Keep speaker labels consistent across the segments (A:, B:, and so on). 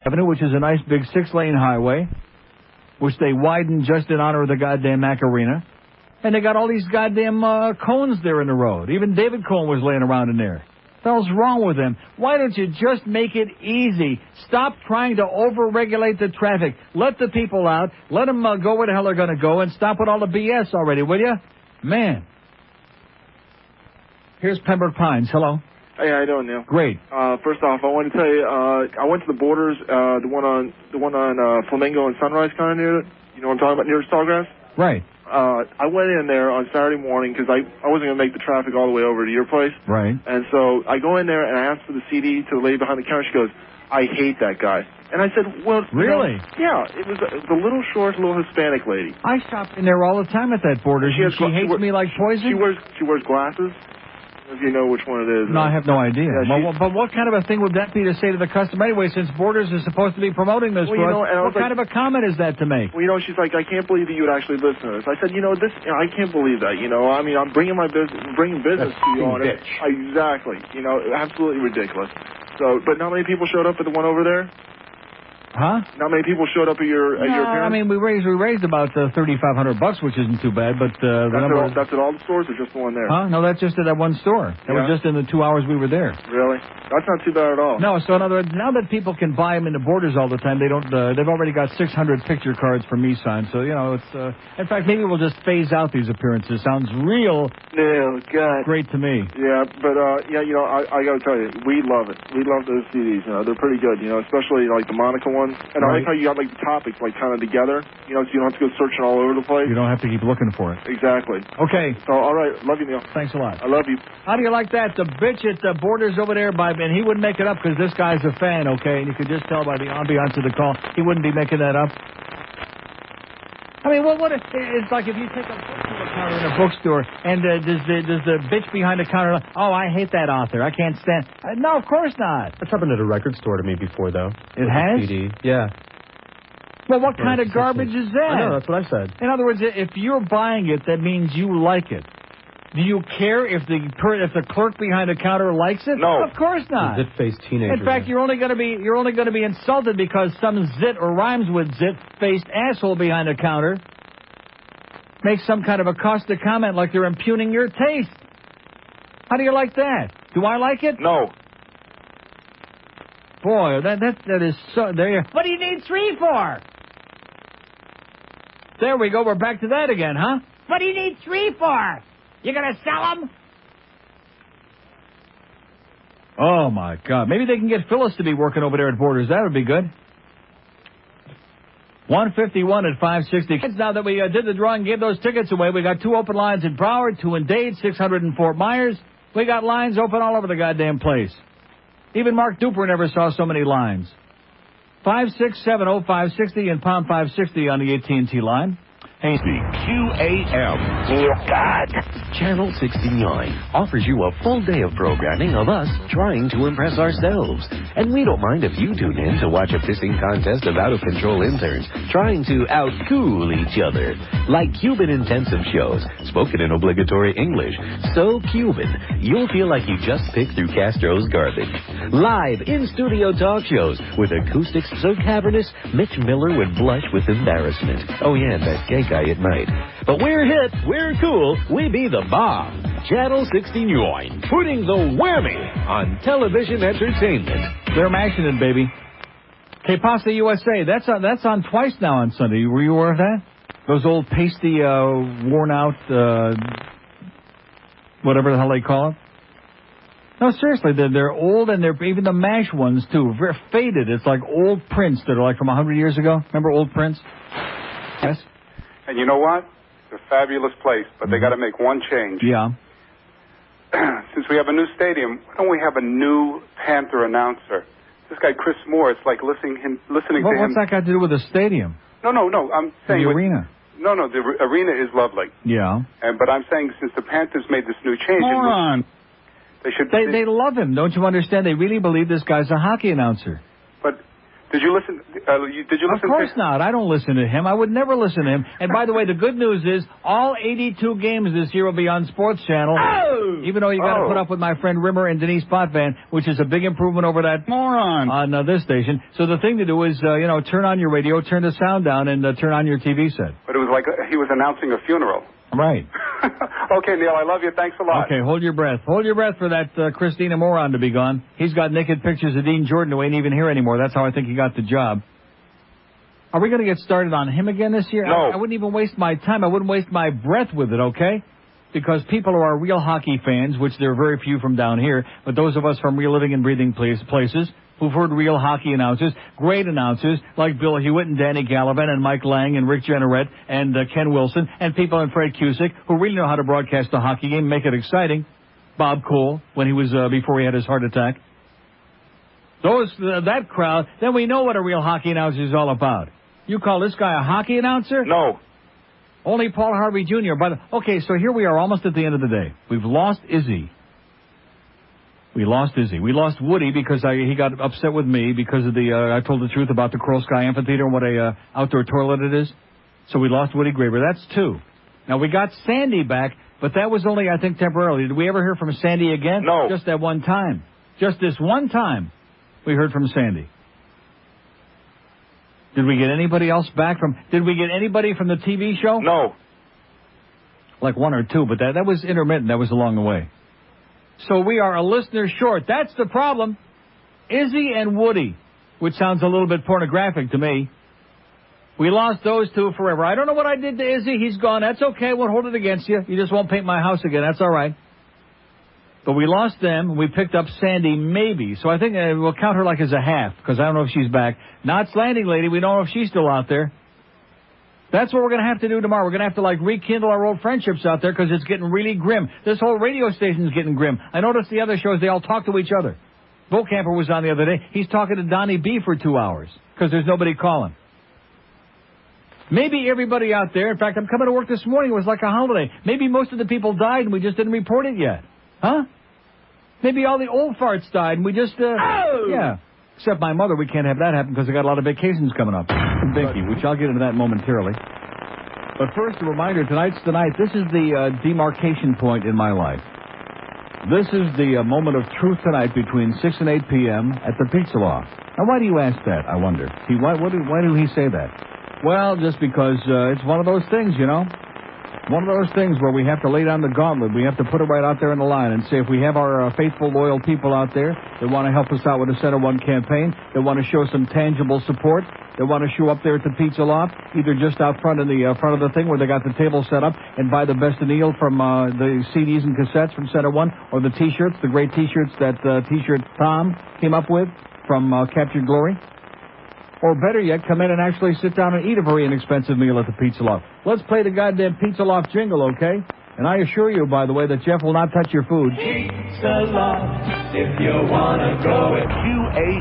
A: Avenue, which is a nice big 6-lane highway, which they widened just in honor of the goddamn Mac Arena. And they got all these goddamn cones there in the road. Even David Cohn was laying around in there. What the hell's wrong with them? Why don't you just make it easy? Stop trying to over-regulate the traffic. Let the people out. Let them go where the hell they're going to go, and stop with all the BS already, will you? Man. Here's Pembroke Pines. Hello.
B: Hey, how you doing, Neil?
A: Great.
B: First off, I want to tell you, I went to the Borders, the one on Flamingo and Sunrise, kind of near it. You know what I'm talking about, near Sawgrass?
A: Right.
B: I went in there on Saturday morning because I wasn't going to make the traffic all the way over to your place.
A: Right.
B: And so I go in there and I ask for the CD to the lady behind the counter. She goes, I hate that guy. And I said, well...
A: Really?
B: Yeah, it was the little short, little Hispanic lady.
A: I shop in there all the time at that Borders. She hates me like poison?
B: She wears glasses. If you know which one it is.
A: No, I have no idea.
B: Yeah,
A: but what kind of a thing would that be to say to the customer anyway, since Borders is supposed to be promoting this for us? What kind of a comment is that to make?
B: Well, she's like, I can't believe that you would actually listen to this. I said, I can't believe that, I mean, I'm bringing business to you on it. Exactly. Absolutely ridiculous. So, but not many people showed up at the one over there?
A: Huh?
B: Not many people showed up at your appearance?
A: I mean, we raised about $3,500, which isn't too bad, but
B: that's at all the stores or just the one there?
A: Huh? No, that's just at that one store. That was just in the 2 hours we were there.
B: Really? That's not too bad at all.
A: No, so in other words, now that people can buy them in the Borders all the time, they don't. They've already got 600 picture cards for me signed. So it's. In fact, maybe we'll just phase out these appearances. Sounds real.
B: No, God.
A: Great to me.
B: Yeah, but I got to tell you, we love it. We love those CDs. They're pretty good. Especially like the Monica ones. And I like how you got like the topics like kind of together. So you don't have to go searching all over the place.
A: You don't have to keep looking for it.
B: Exactly.
A: Okay.
B: So all right, love you, Neil.
A: Thanks a lot.
B: I love you.
A: How do you like that? The bitch at the Borders over there and he wouldn't make it up because this guy's a fan, okay? And you could just tell by the ambiance of the call, he wouldn't be making that up. I mean, it's like if you take a book to a counter in a bookstore and does the bitch behind the counter, oh, I hate that author. I can't stand. No, of course not.
C: That's happened at a record store to me before, though.
A: It has?
C: CD. Yeah.
A: Well, what kind of garbage is that?
C: I know, that's what I said.
A: In other words, if you're buying it, that means you like it. Do you care if the clerk behind the counter likes it?
B: No,
A: of course not.
C: Zit-faced teenager.
A: In fact, you're only going to be insulted because some zit or rhymes with zit-faced asshole behind the counter makes some kind of a caustic comment like they're impugning your taste. How do you like that? Do I like it?
B: No.
A: Boy, that is so. There you. What do you need 3 for? There we go. We're back to that again, huh? What do you need 3 for? You gonna sell them? Oh, my God. Maybe they can get Phyllis to be working over there at Borders. That would be good. 151 at 560. Now that we did the drawing and gave those tickets away, we got 2 open lines in Broward, 2 in Dade, 600 in Fort Myers. We got lines open all over the goddamn place. Even Mark Duper never saw so many lines. 5670560 and pound 560 on the AT&T line. Hey,
D: QAM. Dear God. Channel 69 offers you a full day of programming of us trying to impress ourselves. And we don't mind if you tune in to watch a pissing contest of out-of-control interns trying to out-cool each other. Like Cuban-intensive shows, spoken in obligatory English. So Cuban, you'll feel like you just picked through Castro's garbage. Live in-studio talk shows with acoustics so cavernous, Mitch Miller would blush with embarrassment. Oh yeah, and that gay guy at night. But we're hip, we're cool, we be the bomb. Channel 69, putting the whammy on television entertainment.
A: They're mashing it, baby. Que Pasa USA, that's on twice now on Sunday. Were you aware of that? Those old pasty, worn out, whatever the hell they call it. No, seriously, they're old, and they're even the MASH ones, too. Very faded. It's like old prints that are like from 100 years ago. Remember old prints? Yes?
E: And you know what? It's a fabulous place, but they got to make one change.
A: Yeah.
E: Since we have a new stadium, why don't we have a new Panther announcer? This guy, Chris Moore, it's like listening to him.
A: What's that got to do with the stadium?
E: No. I'm saying...
A: The arena.
E: No, the arena is lovely.
A: Yeah.
E: But I'm saying since the Panthers made this new change...
A: Moron.
E: They should...
A: They love him. Don't you understand? They really believe this guy's a hockey announcer.
E: But Did you listen? Did you listen?
A: Of course not. I don't listen to him. I would never listen to him. And by the way, the good news is all 82 games this year will be on Sports Channel.
F: Oh!
A: Even though you got to put up with my friend Rimmer and Denise Potvin, which is a big improvement over that
F: moron
A: on this station. So the thing to do is, turn on your radio, turn the sound down, and turn on your TV set.
E: But it was like he was announcing a funeral.
A: Right.
E: Okay, Neil, I love you. Thanks a lot.
A: Okay, hold your breath. Hold your breath for that Christina moron to be gone. He's got naked pictures of Dean Jordan who ain't even here anymore. That's how I think he got the job. Are we going to get started on him again this year?
F: No.
A: I wouldn't even waste my time. I wouldn't waste my breath with it, okay? Because people who are real hockey fans, which there are very few from down here, but those of us from real living and breathing places who've heard real hockey announcers, great announcers like Bill Hewitt and Danny Gallivan and Mike Lang and Rick Jenneret and Ken Wilson and people and Fred Cusick who really know how to broadcast a hockey game, make it exciting. Bob Cole, when he was before he had his heart attack. That crowd, then we know what a real hockey announcer is all about. You call this guy a hockey announcer?
F: No.
A: Only Paul Harvey Jr. Okay, so here we are almost at the end of the day. We've lost Izzy. We lost Woody because he got upset with me because of I told the truth about the Coral Sky Amphitheater and what a outdoor toilet it is. So we lost Woody Graber. That's 2. Now we got Sandy back, but that was only, I think, temporarily. Did we ever hear from Sandy again?
F: No.
A: Just that one time. Just this one time we heard from Sandy. Did we get anybody else back did we get anybody from the TV show?
F: No.
A: Like 1 or 2, but that was intermittent. That was along the way. So we are a listener short. That's the problem. Izzy and Woody, which sounds a little bit pornographic to me. We lost those 2 forever. I don't know what I did to Izzy. He's gone. That's okay. Won't hold it against you. You just won't paint my house again. That's all right. But we lost them. We picked up Sandy, maybe. So I think we'll count her like as a half, because I don't know if she's back. Knott's Landing lady, we don't know if she's still out there. That's what we're going to have to do tomorrow. We're going to have to, rekindle our old friendships out there because it's getting really grim. This whole radio station's getting grim. I noticed the other shows, they all talk to each other. Bo Camper was on the other day. He's talking to Donnie B for 2 hours because there's nobody calling. Maybe everybody out there, in fact, I'm coming to work this morning. It was like a holiday. Maybe most of the people died and we just didn't report it yet. Huh? Maybe all the old farts died and we just, yeah. Except my mother, we can't have that happen because I got a lot of vacations coming up. Binky, which I'll get into that momentarily. But first, a reminder, tonight's the night. This is the demarcation point in my life. This is the moment of truth tonight between 6 and 8 p.m. at the Pizza Loft. Now, why do you ask that, I wonder? Why do he say that? Well, just because it's one of those things, One of those things where we have to lay down the gauntlet. We have to put it right out there in the line and say if we have our faithful, loyal people out there that want to help us out with the Center One campaign, that want to show some tangible support, that want to show up there at the Pizza Loft, either just out front in the front of the thing where they got the table set up and buy the best deal from the CDs and cassettes from Center One, or the T-shirts, the great T-shirts that T-shirt Tom came up with from Captured Glory. Or better yet, come in and actually sit down and eat a very inexpensive meal at the Pizza Loft. Let's play the goddamn Pizza Loft jingle, okay? And I assure you, by the way, that Jeff will not touch your food.
G: Pizza Loft, if you want to go at 2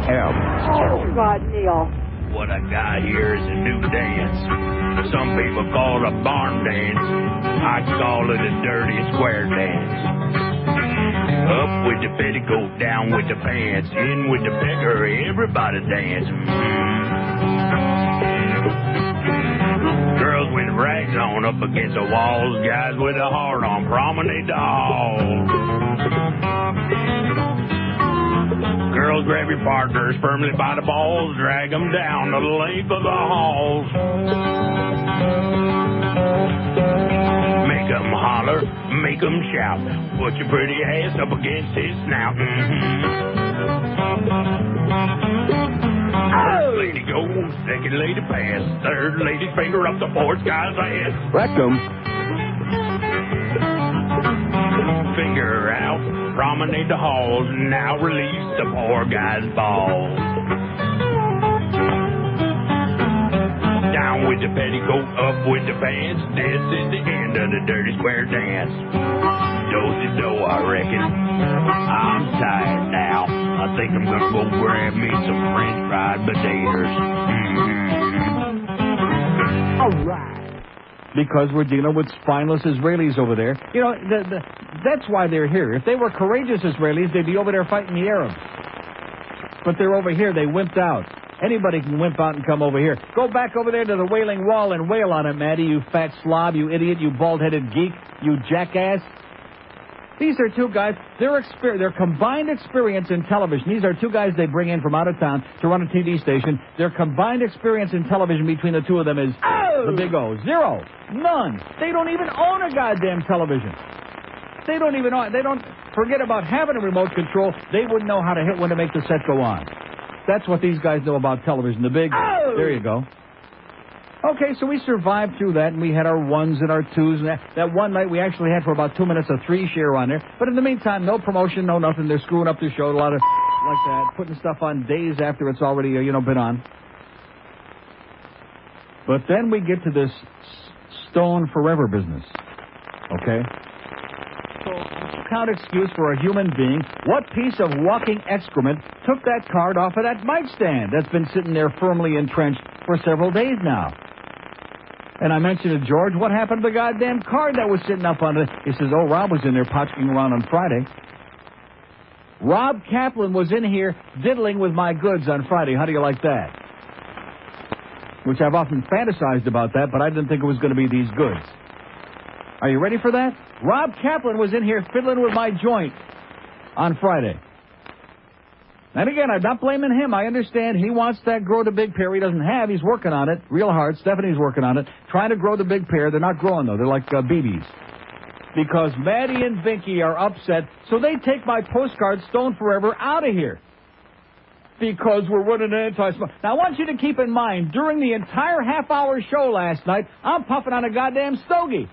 G: a.m.
H: Oh, God, Neil.
I: What I got here is a new dance. Some people call it a barn dance. I call it a dirty square dance. Up with the petticoat, down with the pants, in with the pecker, everybody dance. Girls with rags on up against the walls, guys with a heart on promenade the hall. Girls grab your partners firmly by the balls, drag them down the length of the halls. Make them holler, make them shout, put your pretty ass up against his snout. First lady go, second lady pass, third lady finger up the fourth guy's ass.
F: Rectum.
I: Finger out, promenade the halls, now release the poor guy's balls. Down with the petticoat, up with the pants, this is the end of the dirty square dance. Do-si-do, I reckon. I'm tired now. I think I'm gonna go grab me some French fried potatoes.
H: All right.
A: Because we're dealing with spineless Israelis over there. That's why they're here. If they were courageous Israelis, they'd be over there fighting the Arabs. But they're over here. They wimped out. Anybody can wimp out and come over here. Go back over there to the Wailing Wall and wail on it, Maddie, you fat slob, you idiot, you bald-headed geek, you jackass. These are two guys, their combined experience in television, these are two guys they bring in from out of town to run a TV station. Their combined experience in television between the two of them is the big O. Zero. None. They don't even own a goddamn television. They don't forget about having a remote control. They wouldn't know how to hit one to make the set go on. That's what these guys know about television. The big, there you go. Okay, so we survived through that, and we had our ones and our twos. And that one night, we actually had for about 2 minutes a 3-share on there. But in the meantime, no promotion, no nothing. They're screwing up the show, a lot of like that, putting stuff on days after it's already, been on. But then we get to this stone forever business, okay? So, count excuse for a human being. What piece of walking excrement took that card off of that mic stand that's been sitting there firmly entrenched for several days now? And I mentioned to George, what happened to the goddamn card that was sitting up on it? He says, Rob was in there potching around on Friday. Rob Kaplan was in here diddling with my goods on Friday. How do you like that? Which I've often fantasized about that, but I didn't think it was going to be these goods. Are you ready for that? Rob Kaplan was in here fiddling with my joint on Friday. And again, I'm not blaming him. I understand he wants to grow the big pair he doesn't have. He's working on it real hard. Stephanie's working on it, trying to grow the big pair. They're not growing, though. They're like BBs. Because Maddie and Vinky are upset, so they take my postcard Stone Forever out of here. Because we're running an anti-smoke. Now, I want you to keep in mind, during the entire half-hour show last night, I'm puffing on a goddamn stogie.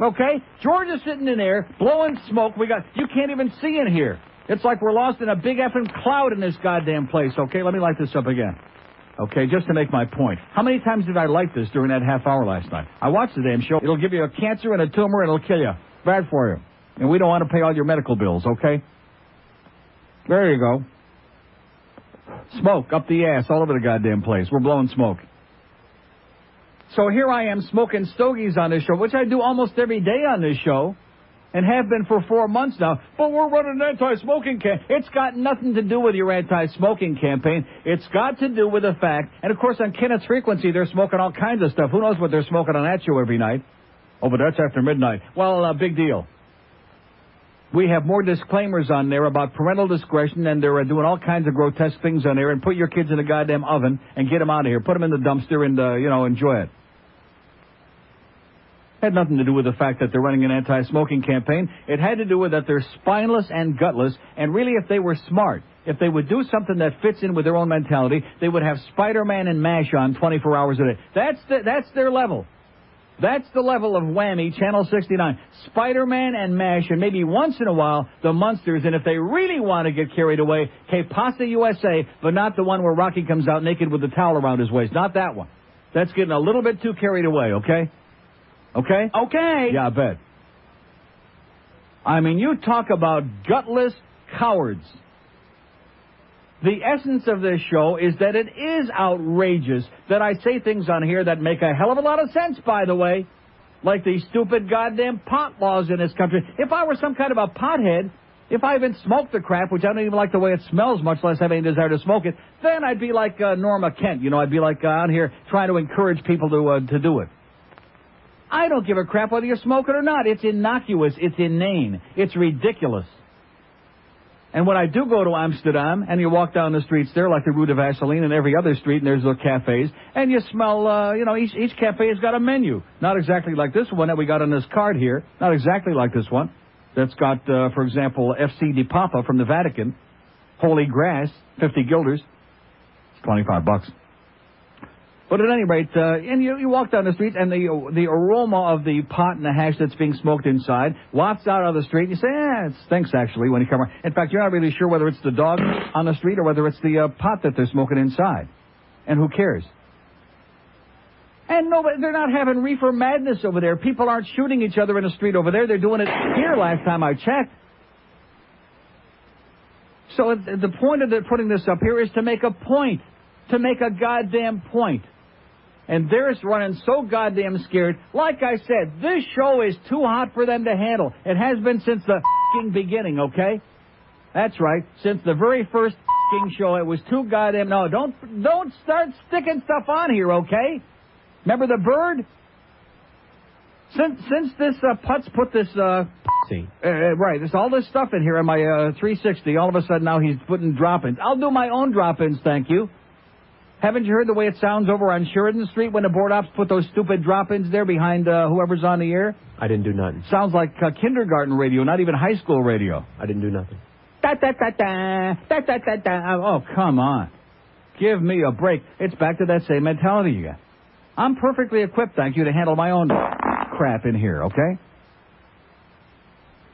A: Okay? George is sitting in there, blowing smoke. You can't even see in here. It's like we're lost in a big effing cloud in this goddamn place. Okay, let me light this up again. Okay, just to make my point. How many times did I light this during that half hour last night? I watched the damn show. It'll give you a cancer and a tumor, and it'll kill you. Bad for you. And we don't want to pay all your medical bills, okay? There you go. Smoke up the ass all over the goddamn place. We're blowing smoke. So here I am smoking stogies on this show, which I do almost every day on this show, and have been for 4 months now. But we're running an anti-smoking campaign. It's got nothing to do with your anti-smoking campaign. It's got to do with the fact, and of course on Kenneth's Frequency, they're smoking all kinds of stuff. Who knows what they're smoking on that show every night? Oh, but that's after midnight. Well, big deal. We have more disclaimers on there about parental discretion, and they're doing all kinds of grotesque things on there, and put your kids in a goddamn oven and get them out of here. Put them in the dumpster and, enjoy it. Had nothing to do with the fact that they're running an anti-smoking campaign. It had to do with that they're spineless and gutless, and really if they were smart, if they would do something that fits in with their own mentality, they would have Spider-Man and MASH on 24 hours a day. That's their level. That's the level of WAMI, Channel 69. Spider-Man and MASH, and maybe once in a while, the Munsters, and if they really want to get carried away, Que Pasa USA, but not the one where Rocky comes out naked with the towel around his waist. Not that one. That's getting a little bit too carried away, okay? Okay? Okay. Yeah, I bet. I mean, you talk about gutless cowards. The essence of this show is that it is outrageous that I say things on here that make a hell of a lot of sense, by the way. Like these stupid goddamn pot laws in this country. If I were some kind of a pothead, if I even smoked the crap, which I don't even like the way it smells, much less have any desire to smoke it, then I'd be like Norma Kent. I'd be like out here trying to encourage people to do it. I don't give a crap whether you smoke it or not. It's innocuous. It's inane. It's ridiculous. And when I do go to Amsterdam, and you walk down the streets there, like the Rue de Vaseline and every other street, and there's little cafes, and you smell, each cafe has got a menu. Not exactly like this one that we got on this card here. Not exactly like this one. That's got, for example, FC di Papa from the Vatican. Holy Grass, 50 guilders. It's $25. But at any rate, and you walk down the street, and the aroma of the pot and the hash that's being smoked inside wafts out of the street. And you say, it stinks, actually, when you come around. In fact, you're not really sure whether it's the dog on the street or whether it's the pot that they're smoking inside. And who cares? And no, they're not having reefer madness over there. People aren't shooting each other in the street over there. They're doing it here last time I checked. So the point of putting this up here is to make a point. To make a goddamn point. And they're running so goddamn scared. Like I said, this show is too hot for them to handle. It has been since the f***ing beginning, okay? That's right, since the very first f***ing show. It was too goddamn... No, don't start sticking stuff on here, okay? Remember the bird? Since this Putz put this... right, there's all this stuff in here on my 360. All of a sudden now he's putting drop-ins. I'll do my own drop-ins, thank you. Haven't you heard the way it sounds over on Sheridan Street when the board ops put those stupid drop-ins there behind whoever's on the air?
C: I didn't do nothing.
A: Sounds like kindergarten radio, not even high school radio.
C: I didn't do nothing.
A: Oh, come on. Give me a break. It's back to that same mentality again. I'm perfectly equipped, thank you, to handle my own crap in here, okay?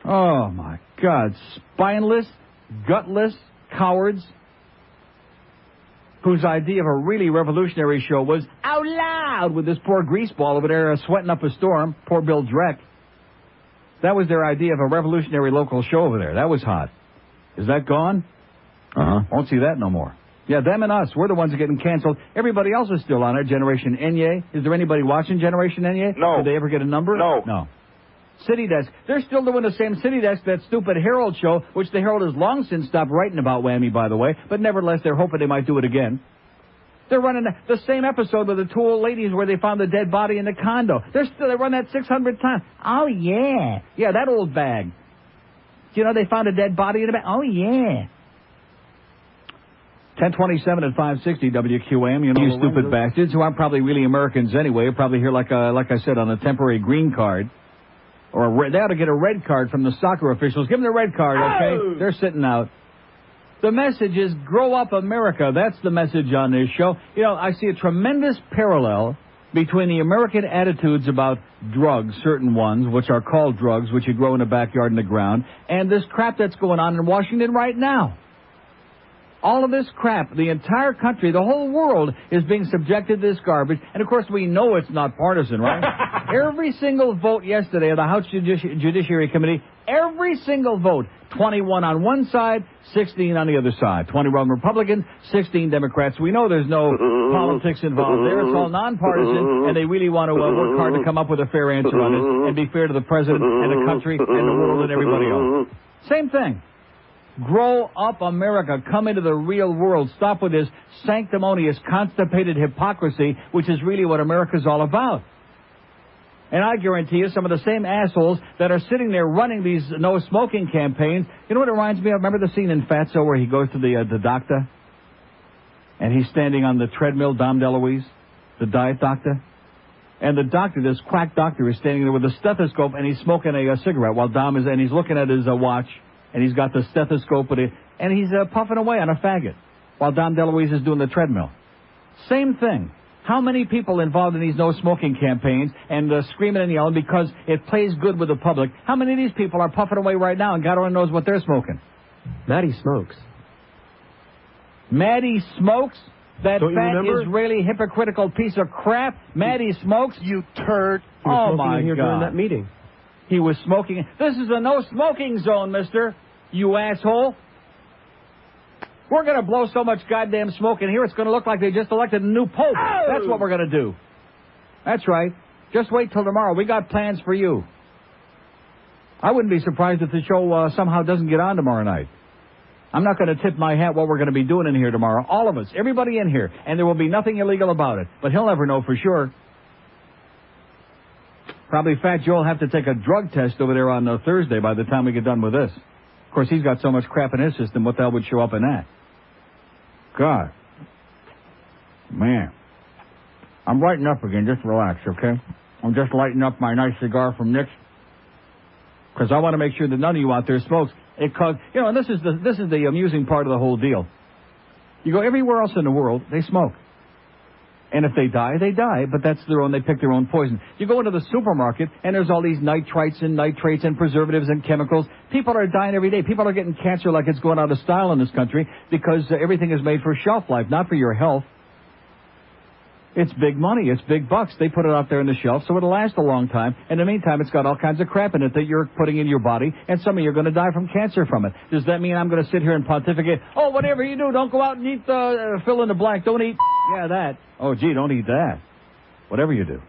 A: Oh, my God. Spineless, gutless cowards whose idea of a really revolutionary show was out loud with this poor greaseball over there sweating up a storm, poor Bill Dreck. That was their idea of a revolutionary local show over there. That was hot. Is that gone? Won't see that no more. Yeah, them and us. We're the ones that are getting canceled. Everybody else is still on it. Generation Enye. Is there anybody watching Generation Enye?
B: No.
A: Did they ever get a number?
B: No.
A: City Desk. They're still doing the same City Desk, that stupid Herald show, which the Herald has long since stopped writing about WAMI, by the way. But nevertheless, they're hoping they might do it again. They're running the same episode with the two old ladies where they found the dead body in the condo. They run that 600 times. Oh, yeah. Yeah, that old bag. You know, they found a dead body in the bag. Oh, yeah. 1027 at 560 WQAM. You know, you stupid bastards who aren't probably really Americans anyway. You're probably here, like I said, on a temporary green card. Or they ought to get a red card from the soccer officials. Give them the red card, okay? Oh. They're sitting out. The message is grow up America. That's the message on this show. You know, I see a tremendous parallel between the American attitudes about drugs, certain ones, which are called drugs, which you grow in the backyard in the ground, and this crap that's going on in Washington right now. All of this crap, the entire country, the whole world is being subjected to this garbage. And, of course, we know it's not partisan, right? Every single vote yesterday of the House Judiciary Committee, every single vote, 21 on one side, 16 on the other side. 21 Republicans, 16 Democrats. We know there's no politics involved there. It's all nonpartisan, and they really want to work hard to come up with a fair answer on it and be fair to the president and the country and the world and everybody else. Same thing. Grow up, America. Come into the real world. Stop with this sanctimonious, constipated hypocrisy, which is really what America's all about. And I guarantee you, some of the same assholes that are sitting there running these no-smoking campaigns, you know what it reminds me of? Remember the scene in Fatso where he goes to the doctor? And he's standing on the treadmill, Dom DeLuise, the diet doctor? And the doctor, this quack doctor, is standing there with a stethoscope, and he's smoking a cigarette while Dom is, and he's looking at his watch. And he's got the stethoscope with it, and he's puffing away on a faggot while Dom DeLuise is doing the treadmill. Same thing. How many people involved in these no-smoking campaigns and screaming and yelling because it plays good with the public? How many of these people are puffing away right now and God only knows what they're smoking?
C: Maddie smokes.
A: Maddie smokes? That fat Israeli hypocritical piece of crap? Maddie smokes?
C: You turd.
A: Oh, my God.
C: During that meeting.
A: He was smoking. This is a no-smoking zone, mister. You asshole. We're going to blow so much goddamn smoke in here, it's going to look like they just elected a new pope. Oh! That's what we're going to do. That's right. Just wait till tomorrow. We got plans for you. I wouldn't be surprised if the show somehow doesn't get on tomorrow night. I'm not going to tip my hat what we're going to be doing in here tomorrow. All of us. Everybody in here. And there will be nothing illegal about it. But he'll never know for sure. Probably Fat Joe will have to take a drug test over there on Thursday by the time we get done with this. Of course, he's got so much crap in his system, what the hell would show up in that? God. Man. I'm lighting up again. Just relax, okay? I'm just lighting up my nice cigar from Nick's. Because I want to make sure that none of you out there smokes. And this is the amusing part of the whole deal. You go everywhere else in the world, they smoke. And if they die, they die, but that's their own, they pick their own poison. You go into the supermarket, and there's all these nitrites and nitrates and preservatives and chemicals. People are dying every day. People are getting cancer like it's going out of style in this country because everything is made for shelf life, not for your health. It's big money. It's big bucks. They put it out there on the shelf so it'll last a long time. In the meantime, it's got all kinds of crap in it that you're putting in your body, and some of you are going to die from cancer from it. Does that mean I'm going to sit here and pontificate, oh, whatever you do, don't go out and eat fill in the blank. Don't eat, that. Oh, gee, don't eat that. Whatever you do.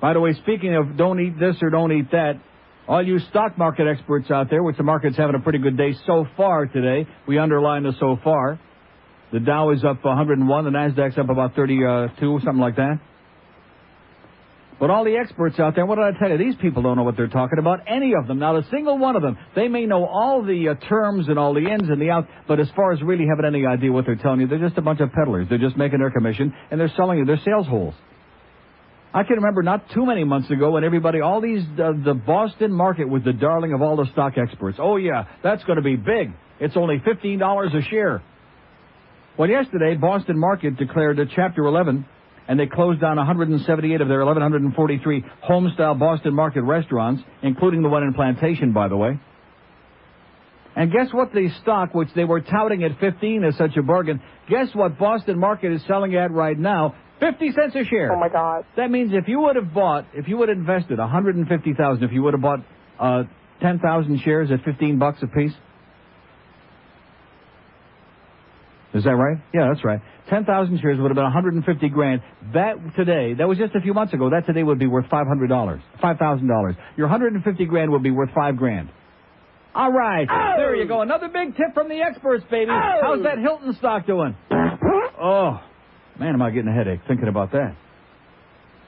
A: By the way, speaking of don't eat this or don't eat that, All you stock market experts out there, which the market's having a pretty good day so far today. We underline the so far. The Dow is up 101. The Nasdaq's up about 32, something like that. But all the experts out there, what did I tell you? These people don't know what they're talking about, any of them. Not a single one of them. They may know all the terms and all the ins and the outs, but as far as really having any idea what they're telling you, they're just a bunch of peddlers. They're just making their commission, and they're selling you their sales holes. I can remember not too many months ago when everybody, all these, the Boston market was the darling of all the stock experts. Oh, yeah, that's going to be big. It's only $15 a share. Well, yesterday, Boston market declared a Chapter 11, and they closed down 178 of their 1,143 home-style Boston market restaurants, including the one in Plantation, by the way. And guess what the stock, which they were touting at 15 is such a bargain, guess what Boston market is selling at right now? 50 cents a share.
H: Oh, my God.
A: That means if you would have invested $150,000, if you would have bought 10,000 shares at $15 a piece. Is that right? Yeah, that's right. 10,000 shares would have been 150 grand. That was just a few months ago. That today would be worth $500. Your 150 grand would be worth $5 grand. All right. Oh. There you go. Another big tip from the experts, baby. Oh. How's that Hilton stock doing? Oh. Man, am I getting a headache thinking about that.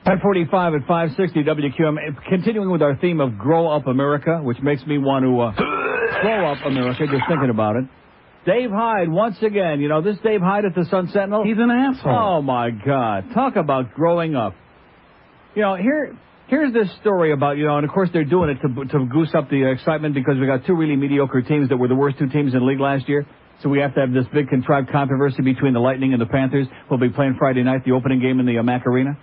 A: 10:45 at 560 WQM. Continuing with our theme of Grow Up America, which makes me want to grow up America just thinking about it. Dave Hyde, once again. You know, this Dave Hyde at the Sun Sentinel?
C: He's an asshole.
A: Oh, my God. Talk about growing up. You know, here's this story about, and of course they're doing it to goose up the excitement because we got two really mediocre teams that were the worst two teams in the league last year. So we have to have this big contrived controversy between the Lightning and the Panthers. We'll be playing Friday night, the opening game in the Mac Arena.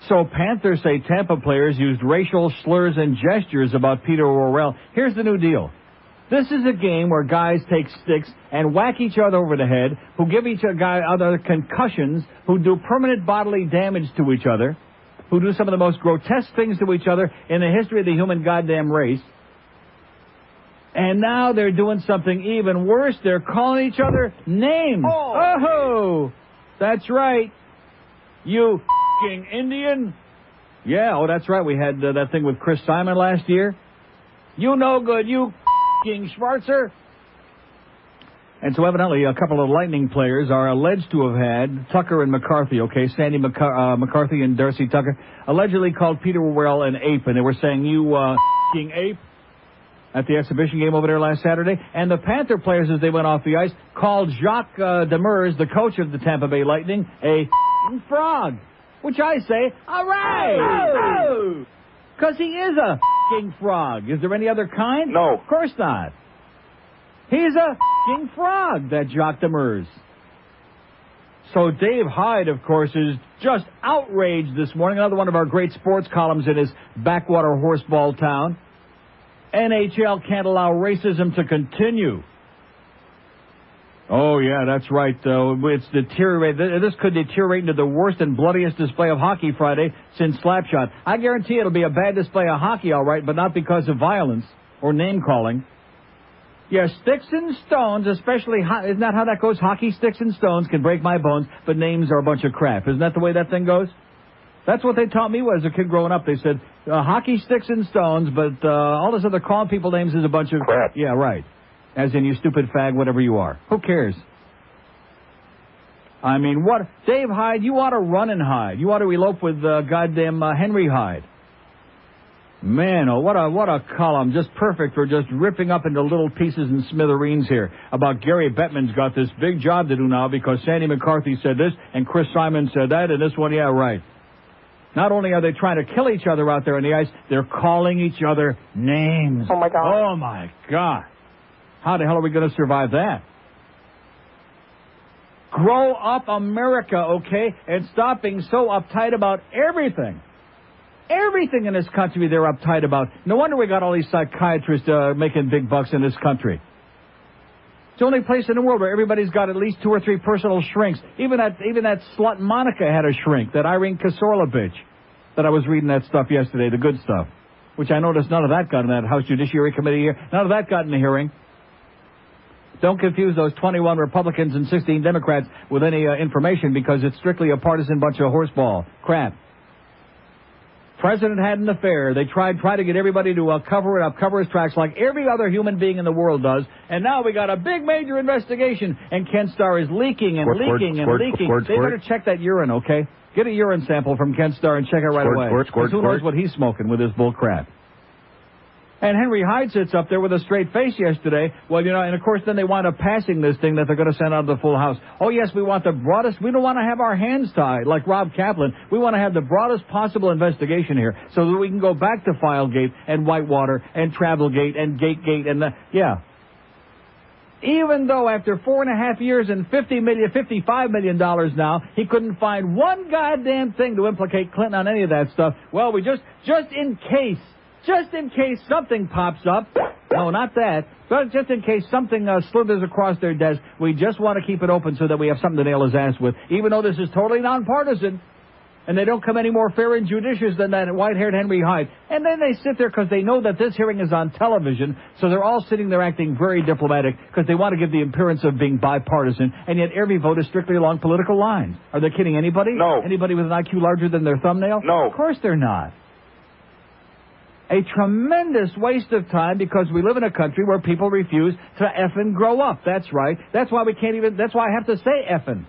A: So Panthers say Tampa players used racial slurs and gestures about Peter Worrell. Here's the new deal. This is a game where guys take sticks and whack each other over the head, who give each other concussions, who do permanent bodily damage to each other, who do some of the most grotesque things to each other in the history of the human goddamn race. And now they're doing something even worse. They're calling each other names. Oh, that's right. You f***ing Indian. Yeah, that's right. We had that thing with Chris Simon last year. You no good, you f***ing Schwarzer. And so evidently a couple of Lightning players are alleged to have had, Tucker and McCarthy, Sandy McCarthy and Darcy Tucker, allegedly called Peter Worrell an ape. And they were saying, you f***ing ape, at the exhibition game over there last Saturday. And the Panther players, as they went off the ice, called Jacques Demers, the coach of the Tampa Bay Lightning, a frog. Which I say, all right. Because he is a frog. Is there any other kind?
B: No.
A: Of course not. He's a frog, that Jacques Demers. So Dave Hyde, of course, is just outraged this morning. Another one of our great sports columns in his backwater horseball town. NHL can't allow racism to continue. Oh, yeah, that's right. It's deteriorated. This could deteriorate into the worst and bloodiest display of hockey Friday since Slapshot. I guarantee it'll be a bad display of hockey, all right, but not because of violence or name-calling. Yeah, sticks and stones, especially, isn't that how that goes? Hockey sticks and stones can break my bones, but names are a bunch of crap. Isn't that the way that thing goes? That's what they taught me as a kid growing up. They said, hockey sticks and stones, but all this other calling people names is a bunch of crap. Yeah, right. As in, you stupid fag, whatever you are. Who cares? I mean, what? Dave Hyde, you ought to run and hide. You ought to elope with goddamn Henry Hyde. Man, oh, what a column. Just perfect for just ripping up into little pieces and smithereens here about Gary Bettman's got this big job to do now because Sandy McCarthy said this and Chris Simon said that and this one, yeah, right. Not only are they trying to kill each other out there on the ice, they're calling each other names.
H: Oh, my God.
A: Oh, my God. How the hell are we going to survive that? Grow up America, okay? And stop being so uptight about everything. Everything in this country they're uptight about. No wonder we got all these psychiatrists making big bucks in this country. It's the only place in the world where everybody's got at least 2 or 3 personal shrinks. Even that slut Monica had a shrink, that Irene Casorla bitch, that I was reading that stuff yesterday, the good stuff, which I noticed none of that got in that House Judiciary Committee here. None of that got in the hearing. Don't confuse those 21 Republicans and 16 Democrats with any information because it's strictly a partisan bunch of horseball crap. President had an affair. They tried to get everybody to cover it up, cover his tracks like every other human being in the world does. And now we got a big major investigation. And Ken Starr is leaking and leaking and leaking. They better check that urine, okay? Get a urine sample from Ken Starr and check it right away. Who knows what he's smoking with his bull crap. And Henry Hyde sits up there with a straight face yesterday. Well, you know, and of course then they wind up passing this thing that they're going to send out to the full House. Oh, yes, we want the broadest. We don't want to have our hands tied like Rob Kaplan. We want to have the broadest possible investigation here so that we can go back to Filegate and Whitewater and Travelgate and Gategate and yeah. Even though after 4.5 years and $55 million now, he couldn't find one goddamn thing to implicate Clinton on any of that stuff. Well, we just in case something pops up. No, not that. But just in case something slithers across their desk, we just want to keep it open so that we have something to nail his ass with, even though this is totally nonpartisan. And they don't come any more fair and judicious than that white-haired Henry Hyde. And then they sit there because they know that this hearing is on television, so they're all sitting there acting very diplomatic because they want to give the appearance of being bipartisan, and yet every vote is strictly along political lines. Are they kidding anybody?
B: No.
A: Anybody with an IQ larger than their thumbnail?
B: No.
A: Of course they're not. A tremendous waste of time because we live in a country where people refuse to effing grow up. That's right. That's why that's why I have to say effing.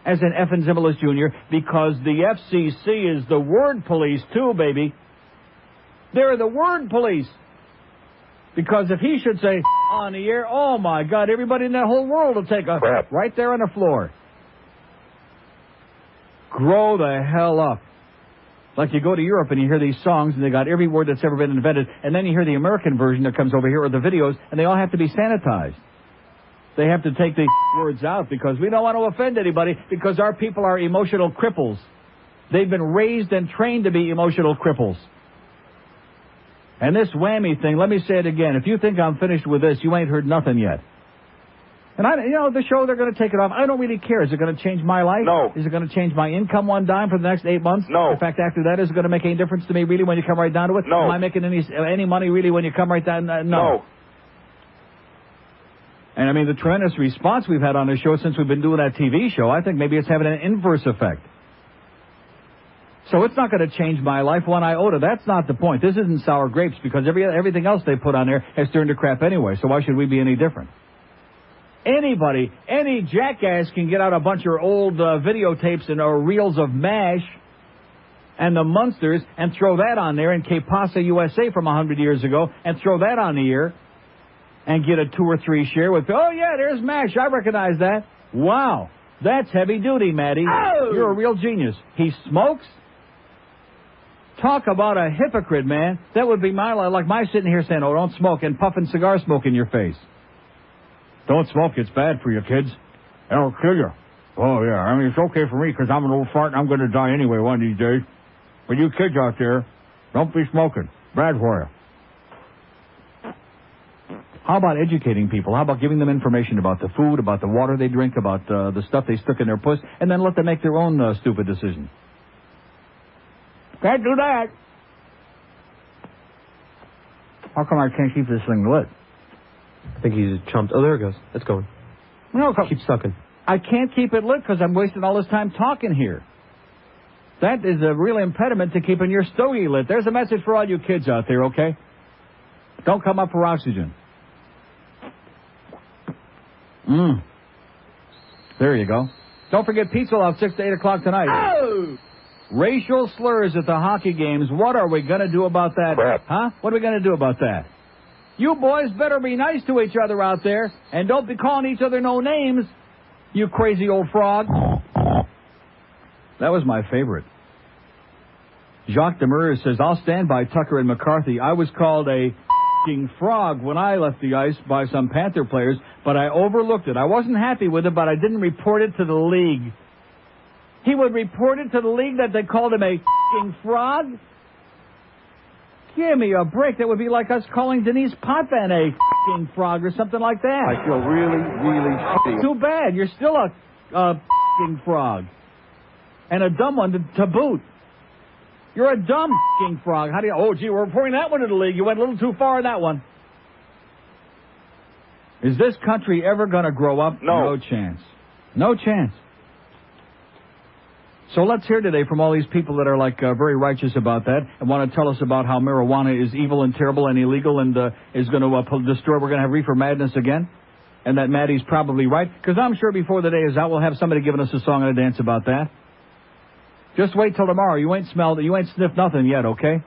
A: As in effing Zimbalist Jr., because the FCC is the word police too, baby. They're the word police. Because if he should say on the air, oh my God, everybody in that whole world will take a crap right there on the floor. Grow the hell up. Like you go to Europe and you hear these songs and they got every word that's ever been invented, and then you hear the American version that comes over here or the videos, and they all have to be sanitized. They have to take the words out because we don't want to offend anybody because our people are emotional cripples. They've been raised and trained to be emotional cripples. And this whammy thing, let me say it again. If you think I'm finished with this, you ain't heard nothing yet. And the show, they're going to take it off. I don't really care. Is it going to change my life?
B: No.
A: Is it going to change my income one dime for the next 8 months?
B: No.
A: In fact, after that, is it going to make any difference to me really when you come right down to it?
B: No.
A: Am I making any money really when you come right down? No. And I mean, the tremendous response we've had on this show since we've been doing that TV show, I think maybe it's having an inverse effect. So it's not going to change my life one iota. That's not the point. This isn't sour grapes because everything else they put on there has turned to crap anyway. So why should we be any different? Anybody, any jackass can get out a bunch of old videotapes and reels of MASH and the Munsters and throw that on there and Que Pasa USA from 100 years ago and throw that on the air and get a 2 or 3 share with, oh, yeah, there's MASH. I recognize that. Wow. That's heavy duty, Matty. Oh. You're a real genius. He smokes? Talk about a hypocrite, man. That would be like my sitting here saying, oh, don't smoke, and puffing cigar smoke in your face. Don't smoke. It's bad for you, kids. It'll kill you. Oh, yeah. I mean, it's okay for me because I'm an old fart and I'm going to die anyway one of these days. But you kids out there, don't be smoking. Bad for you. How about educating people? How about giving them information about the food, about the water they drink, about the stuff they stick in their puss, and then let them make their own stupid decision? Can't do that. How come I can't keep this thing lit?
C: I think he's chumped. Oh, there it goes. It's going.
A: No,
C: keep sucking.
A: I can't keep it lit because I'm wasting all this time talking here. That is a real impediment to keeping your stogie lit. There's a message for all you kids out there, okay? Don't come up for oxygen. There you go. Don't forget Pizza Loft 6 to 8 o'clock tonight. Oh! Racial slurs at the hockey games. What are we going to do about that?
B: Crap.
A: Huh? What are we going to do about that? You boys better be nice to each other out there, and don't be calling each other no names, you crazy old frog. That was my favorite. Jacques Demers says, I'll stand by Tucker and McCarthy. I was called a f***ing frog when I left the ice by some Panther players, but I overlooked it. I wasn't happy with it, but I didn't report it to the league. He would report it to the league that they called him a f***ing frog? Give me a break. That would be like us calling Denise Potvin a f***ing frog or something like that.
B: I feel really, really shitty.
A: Too bad. You're still a f***ing frog. And a dumb one to boot. You're a dumb f***ing frog. How do you... Oh, gee, we're reporting that one to the league. You went a little too far in that one. Is this country ever going to grow up?
B: No.
A: No chance. No chance. So let's hear today from all these people that are like very righteous about that and want to tell us about how marijuana is evil and terrible and illegal and is going to destroy. We're going to have reefer madness again. And that Maddie's probably right. Because I'm sure before the day is out, we'll have somebody giving us a song and a dance about that. Just wait till tomorrow. You ain't smelled it. You ain't sniffed nothing yet, okay?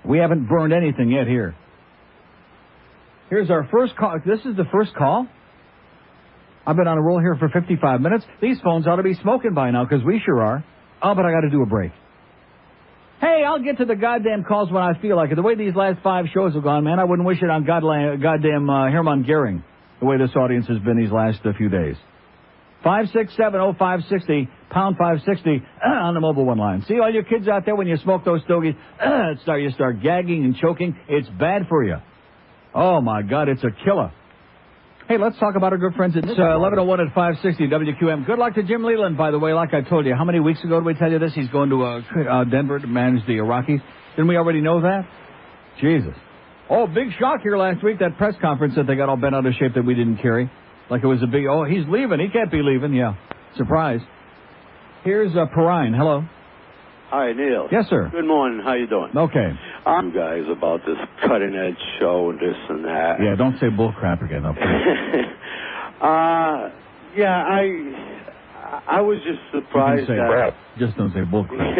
A: We haven't burned anything yet here. Here's our first call. This is the first call? I've been on a roll here for 55 minutes. These phones ought to be smoking by now, because we sure are. Oh, but I got to do a break. Hey, I'll get to the goddamn calls when I feel like it. The way these last 5 shows have gone, man, I wouldn't wish it on goddamn Hermann Goering, the way this audience has been these last few days. 567-0560, pound 560 on the mobile one line. See, all your kids out there, when you smoke those stogies, you start gagging and choking. It's bad for you. Oh, my God, it's a killer. Hey, let's talk about our good friends at 1101 at 560 WQM. Good luck to Jim Leland, by the way, like I told you. How many weeks ago did we tell you this? He's going to Denver to manage the Rockies. Didn't we already know that? Jesus. Oh, big shock here last week, that press conference that they got all bent out of shape that we didn't carry. Like it was a big, oh, he's leaving. He can't be leaving. Yeah. Surprise. Here's Perrine. Hello.
F: Hi, Neil.
A: Yes, sir.
F: Good morning. How you doing?
A: Okay.
F: You guys about this cutting-edge show and this and that.
A: Yeah, don't say bull crap again. Okay.
F: I was just surprised that...
A: Just don't say bull crap.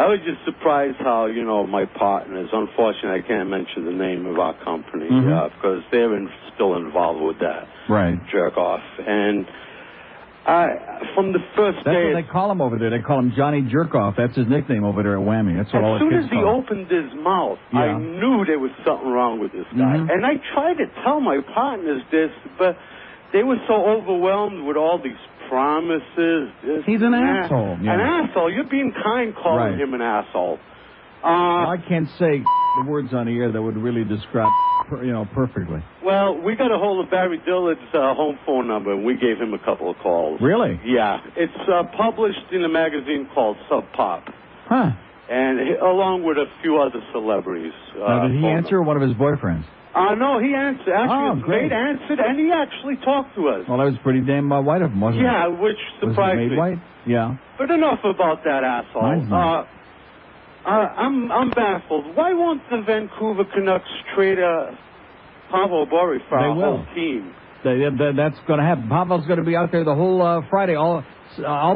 F: I was just surprised how, my partners, unfortunately, I can't mention the name of our company, because they're still involved with that.
A: Right.
F: Jerk off. And... from the first
A: day... That's what they call him over there. They call him Johnny Jerkoff. That's his nickname over there at WAMI. That's what all the kids call him.
F: As soon as he opened his mouth, I knew there was something wrong with this guy. And I tried to tell my partners this, but they were so overwhelmed with all these promises.
A: He's an asshole. Yeah.
F: An asshole. You're being kind calling him an asshole.
A: I can't say the words on the air that would really describe, perfectly.
F: Well, we got a hold of Barry Dillard's home phone number, and we gave him a couple of calls.
A: Really?
F: Yeah. It's published in a magazine called Sub Pop.
A: Huh.
F: And along with a few other celebrities.
A: Now, did he answer, or one of his boyfriends?
F: No, he answered. Actually, his mate answered, and he actually talked to us.
A: Well, that was pretty damn white of him, wasn't it?
F: Yeah, which surprised me.
A: White? Yeah.
F: But enough about that asshole. I'm baffled. Why won't the Vancouver Canucks trade Pavel Bure for our whole team?
A: That's going to happen. Pavel's going to be out there the whole Friday, all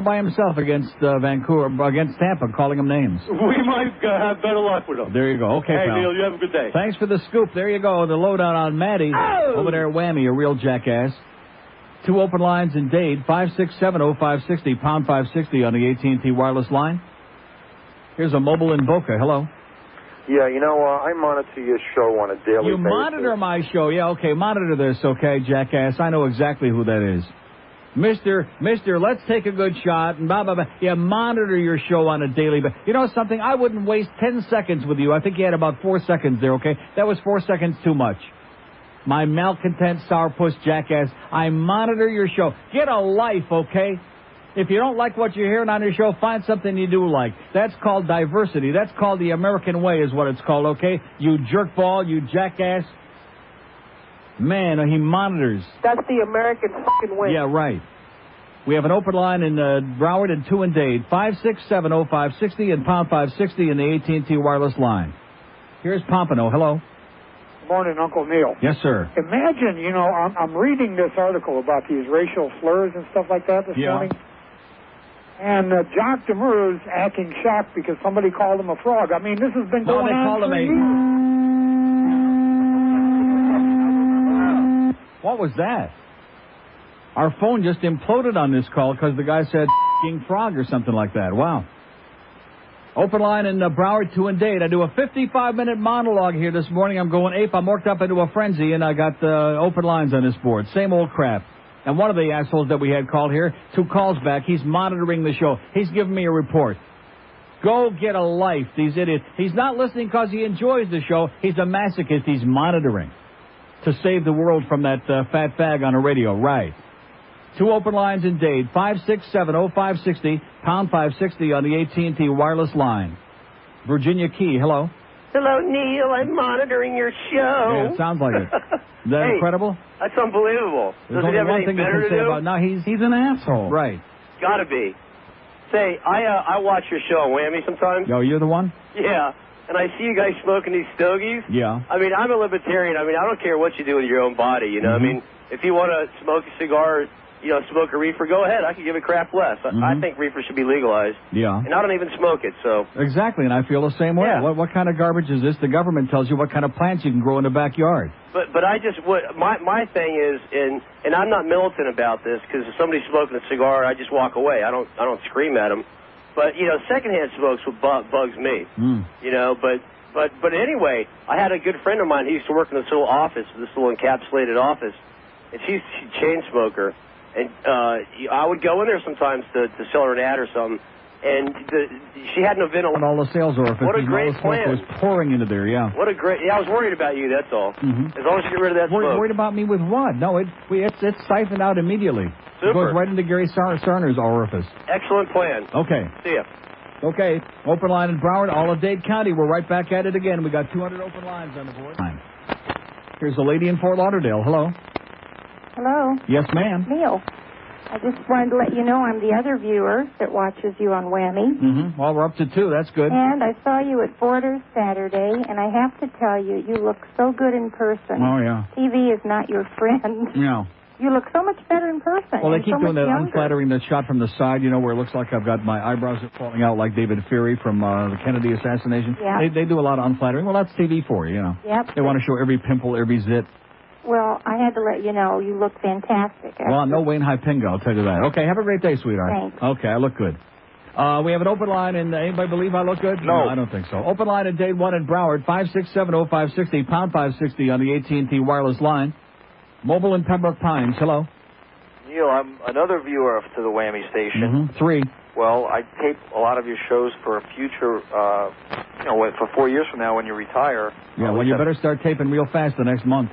A: by himself against against Tampa, calling them names.
F: We might have better luck with him.
A: There you go. Okay,
F: hey,
A: pal.
F: Neil, you have a good day.
A: Thanks for the scoop. There you go. The lowdown on Maddie over there at WAMI, a real jackass. 2 open lines in Dade, 567-0560, pound 560 on the AT&T wireless line. Here's a mobile in Boca. Hello.
J: Yeah, I monitor your show on a daily basis.
A: You monitor my show. Yeah, okay. Monitor this, okay, jackass. I know exactly who that is. Mister, let's take a good shot. And blah, blah, blah. Yeah, monitor your show on a daily basis. You know something? I wouldn't waste 10 seconds with you. I think you had about 4 seconds there, okay? That was 4 seconds too much. My malcontent sourpuss jackass. I monitor your show. Get a life, okay? If you don't like what you're hearing on your show, find something you do like. That's called diversity. That's called the American way is what it's called, okay? You jerkball, you jackass. Man, he monitors.
H: That's the American fucking way.
A: Yeah, right. We have an open line in Broward and 2 in Dade. 567-0560 and pound 560 in the AT&T wireless line. Here's Pompano. Hello.
K: Morning, Uncle Neil.
A: Yes, sir.
K: Imagine, I'm reading this article about these racial slurs and stuff like that this morning. And Jock DeMers acting shocked because somebody called him a frog. I mean, this has been going on for years.
A: What was that? Our phone just imploded on this call because the guy said f***ing frog or something like that. Wow. Open line in Broward, 2 in Dade. I do a 55-minute monologue here this morning. I'm going ape. I'm worked up into a frenzy, and I got open lines on this board. Same old crap. And one of the assholes that we had called here, 2 calls back, he's monitoring the show. He's giving me a report. Go get a life, these idiots. He's not listening because he enjoys the show. He's a masochist. He's monitoring to save the world from that fat fag on the radio. Right. 2 open lines in Dade, 567-0560, pound 560 on the AT&T wireless line. Virginia Key, hello.
L: Hello, Neil. I'm monitoring your show.
A: Yeah, it sounds like it. Is that incredible?
L: That's unbelievable.
A: There's
L: Does he
A: only
L: have
A: one
L: anything
A: thing you
L: better
A: can
L: to
A: say
L: do?
A: about. No, he's an asshole. Right.
L: Gotta be.
M: Say, I watch your show on WAMI sometimes.
A: Oh, you're the one?
M: Yeah. And I see you guys smoking these stogies.
A: Yeah.
M: I mean, I'm a libertarian. I mean, I don't care what you do with your own body, you know. I mean, if you want to smoke a cigar, you know, smoke a reefer, go ahead. I could give a crap less. I think reefer should be legalized.
A: Yeah.
M: And I don't even smoke it, so.
A: Exactly, and I feel the same way.
M: Yeah.
A: What kind of garbage is this? The government tells you what kind of plants you can grow in the backyard.
M: But I just, my thing is, and I'm not militant about this, because if somebody's smoking a cigar, I just walk away. I don't scream at them. But, you know, secondhand smokes bugs me. You know, but anyway, I had a good friend of mine. He used to work in this little office, this little encapsulated office, and she's a chain smoker. And I would go in there sometimes to sell her an ad or something, and she had no ventilation.
A: And all the sales orifices.
M: What a great plan.
A: Was pouring into there, yeah.
M: What a great. Yeah, I was worried about you. That's all. As long as you get rid of that smoke.
A: Worried about me with what? No, it's siphoned out immediately.
M: Super.
A: It goes right into Gary Sarner's orifice.
M: Excellent plan.
A: Okay.
M: See ya.
A: Okay. Open line in Broward, all of Dade County. We're right back at it again. We got 200 open lines on the board. Here's a lady in Fort Lauderdale. Hello.
N: Hello.
A: Yes, ma'am.
N: Neil. I just wanted to let you know I'm the other viewer that watches you on WAMI.
A: Well, we're up to 2. That's good.
N: And I saw you at Borders Saturday, and I have to tell you, you look so good in person.
A: Oh, yeah.
N: TV is not your friend.
A: Yeah.
N: You look so much better in person.
A: Well, they keep
N: so
A: doing that
N: younger.
A: unflattering the shot from the side, you know, where it looks like I've got my eyebrows falling out like David Fury from the Kennedy assassination.
N: Yeah.
A: They do a lot of unflattering. Well, that's TV for you, you know.
N: Yep.
A: They want to show every pimple, every zit.
N: Well, I had to let you know you look fantastic.
A: Well, no Wayne Hypinga, I'll tell you that. Okay, have a great day, sweetheart.
N: Thanks.
A: Okay, I look good. We have an open line, and anybody believe I look good? No, I don't think so. Open line at Dade 1 in Broward, 5670560, pound 560 on the AT&T wireless line. Mobile in Pembroke Pines. Hello.
J: Neil, I'm another viewer to the WAMI station.
A: 3.
J: Well, I tape a lot of your shows for a future, for 4 years from now when you retire.
A: Yeah, well, you better start taping real fast the next month.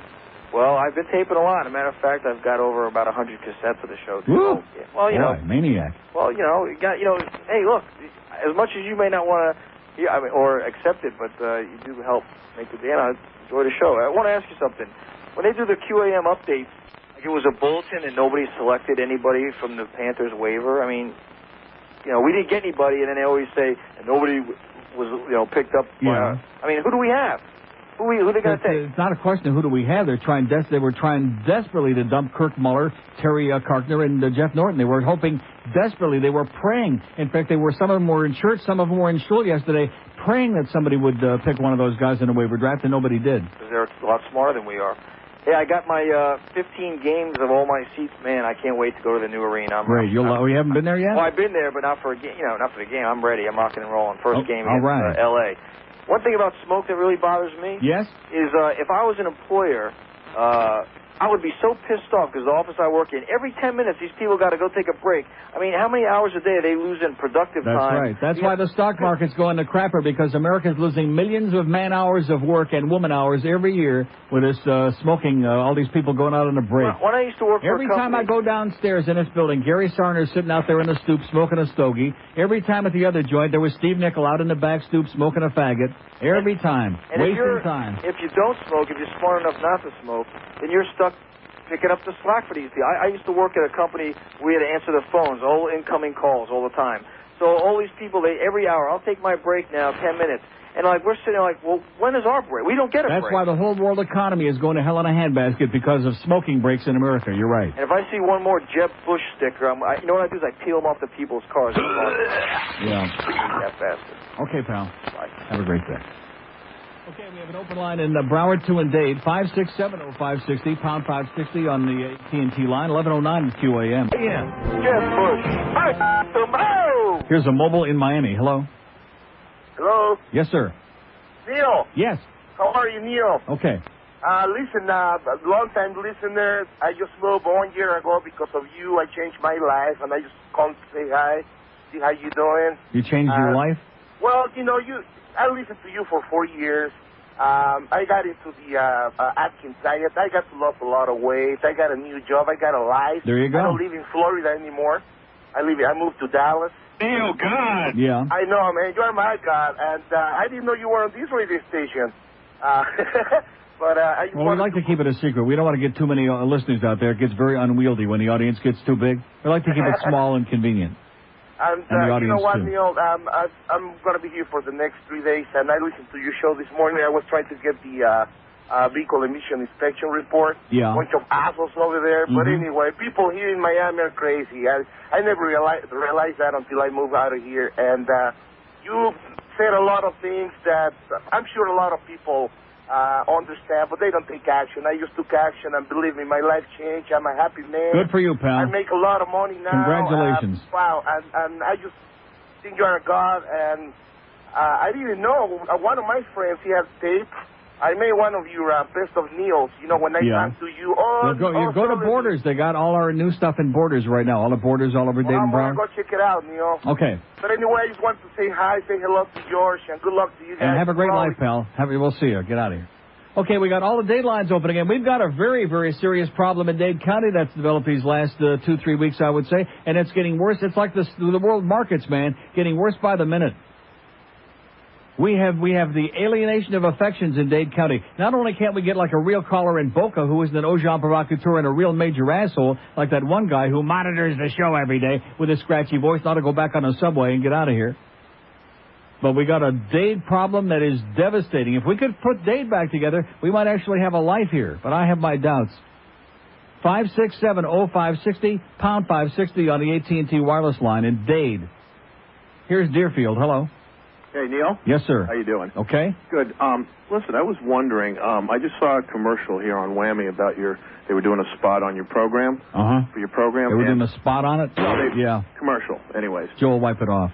J: Well, I've been taping a lot. As a matter of fact, I've got over about 100 cassettes of the show.
A: Woo!
J: Yeah. Well, you know,
A: maniac.
J: Well, hey, look, as much as you may not want to, or accept it, but you do help make the day. And I enjoy the show. I want to ask you something. When they do the QAM updates, like it was a bulletin and nobody selected anybody from the Panthers waiver. I mean, we didn't get anybody, and then they always say and nobody was, picked up.
A: Yeah.
J: Who do we have? Who they going to take?
A: It's not a question of who do we have. They were trying desperately to dump Kirk Muller, Terry Karkner, and Jeff Norton. They were hoping desperately. They were praying. In fact, some of them were in church, some of them were in shul yesterday, praying that somebody would pick one of those guys in the waiver draft, and nobody did.
J: Because they're a lot smarter than we are. Hey, I got my 15 games of all my seats. Man, I can't wait to go to the new arena.
A: Great. You haven't been there yet?
J: Well, I've been there, but not for a game. Not for the game. I'm ready. I'm rocking and rolling. First game
A: all
J: against
A: right.
J: L.A. One thing about smoke that really bothers me.
A: Yes.
J: Is if I was an employer, I would be so pissed off because the office I work in, every 10 minutes these people got to go take a break. I mean, how many hours a day are they losing productive time?
A: That's right. That's why the stock market's going to crapper, because America's losing millions of man hours of work and woman hours every year with this smoking, all these people going out on a break.
J: When I used to work
A: every
J: for a
A: time I
J: company,
A: go downstairs in this building, Gary Sarner's sitting out there in the stoop smoking a stogie. Every time at the other joint, there was Steve Nickel out in the back stoop smoking a faggot. Every time.
J: And
A: wasting time.
J: If you don't smoke, if you're smart enough not to smoke, then you're stuck picking up the slack for these people. I used to work at a company where we had to answer the phones, all incoming calls all the time. So all these people, every hour, I'll take my break now, 10 minutes. And we're sitting there well, when is our break? We don't get a break.
A: That's why the whole world economy is going to hell in a handbasket because of smoking breaks in America. You're right.
J: And if I see one more Jeb Bush sticker, you know what I do is I peel them off the people's cars.
A: Yeah.
J: That bastard.
A: Okay, pal.
J: Bye.
A: Have a great day. Okay, we have an open line in Broward 2 and Dade, 5670560, pound 560 on the AT&T line, 1109 is QAM.
J: Yeah. Jeb Bush.
A: Here's a mobile in Miami. Hello.
O: Hello?
A: Yes, sir.
O: Neil.
A: Yes.
O: How are you, Neil?
A: Okay.
O: Listen, long-time listener. I just moved 1 year ago because of you. I changed my life, and I just come to say hi, see how you doing.
A: You changed your life?
O: Well, I listened to you for 4 years. I got into the Atkins diet. I got to lose a lot of weight. I got a new job. I got a life.
A: There you go.
O: I don't live in Florida anymore. I moved to Dallas.
I: Neil, God.
A: Yeah.
O: I know, man. You're my God. And I didn't know you were on this radio station. But
A: we like to keep it a secret. We don't want to get too many listeners out there. It gets very unwieldy when the audience gets too big. We like to keep it small and convenient.
O: And
A: the
O: you
A: audience
O: know what,
A: too.
O: Neil? I'm going to be here for the next 3 days, and I listened to your show this morning. I was trying to get the vehicle emission inspection report.
A: Yeah.
O: Bunch of assholes over there. But anyway, people here in Miami are crazy. I never realized that until I moved out of here. And you said a lot of things that I'm sure a lot of people understand, but they don't take action. I just took action, and believe me, my life changed. I'm a happy man.
A: Good for you, pal.
O: I make a lot of money now.
A: Congratulations.
O: Wow, and I just think you're a god, and I didn't know. One of my friends, he has tape. I made one of your best of Neils, you know, when I talk to you.
A: You go to Borders. They got all our new stuff in Borders right now. All the Borders all over Dade and Broward.
O: I'm going to go check it out, Neil.
A: Okay.
O: But anyway, I just want to say hi, say hello to George, and good luck to you guys.
A: And have a great life, pal. We'll see you. Get out of here. Okay, we got all the Dade lines open again. We've got a very, very serious problem in Dade County that's developed these last 2-3 weeks, I would say, and it's getting worse. It's like the world markets, man, getting worse by the minute. We have the alienation of affections in Dade County. Not only can't we get like a real caller in Boca who isn't an agent provocateur and a real major asshole, like that one guy who monitors the show every day with a scratchy voice, ought to go back on the subway and get out of here. But we got a Dade problem that is devastating. If we could put Dade back together, we might actually have a life here. But I have my doubts. 567-0560, pound 560 on the AT&T wireless line in Dade. Here's Deerfield. Hello.
P: Hey, Neil?
A: Yes, sir.
P: How you doing?
A: Okay.
P: Good. Listen, I was wondering, I just saw a commercial here on WAMI about they were doing a spot on your program. For your program.
A: They were doing a spot on it?
P: Yeah. Commercial, anyways.
A: Joel, wipe it off.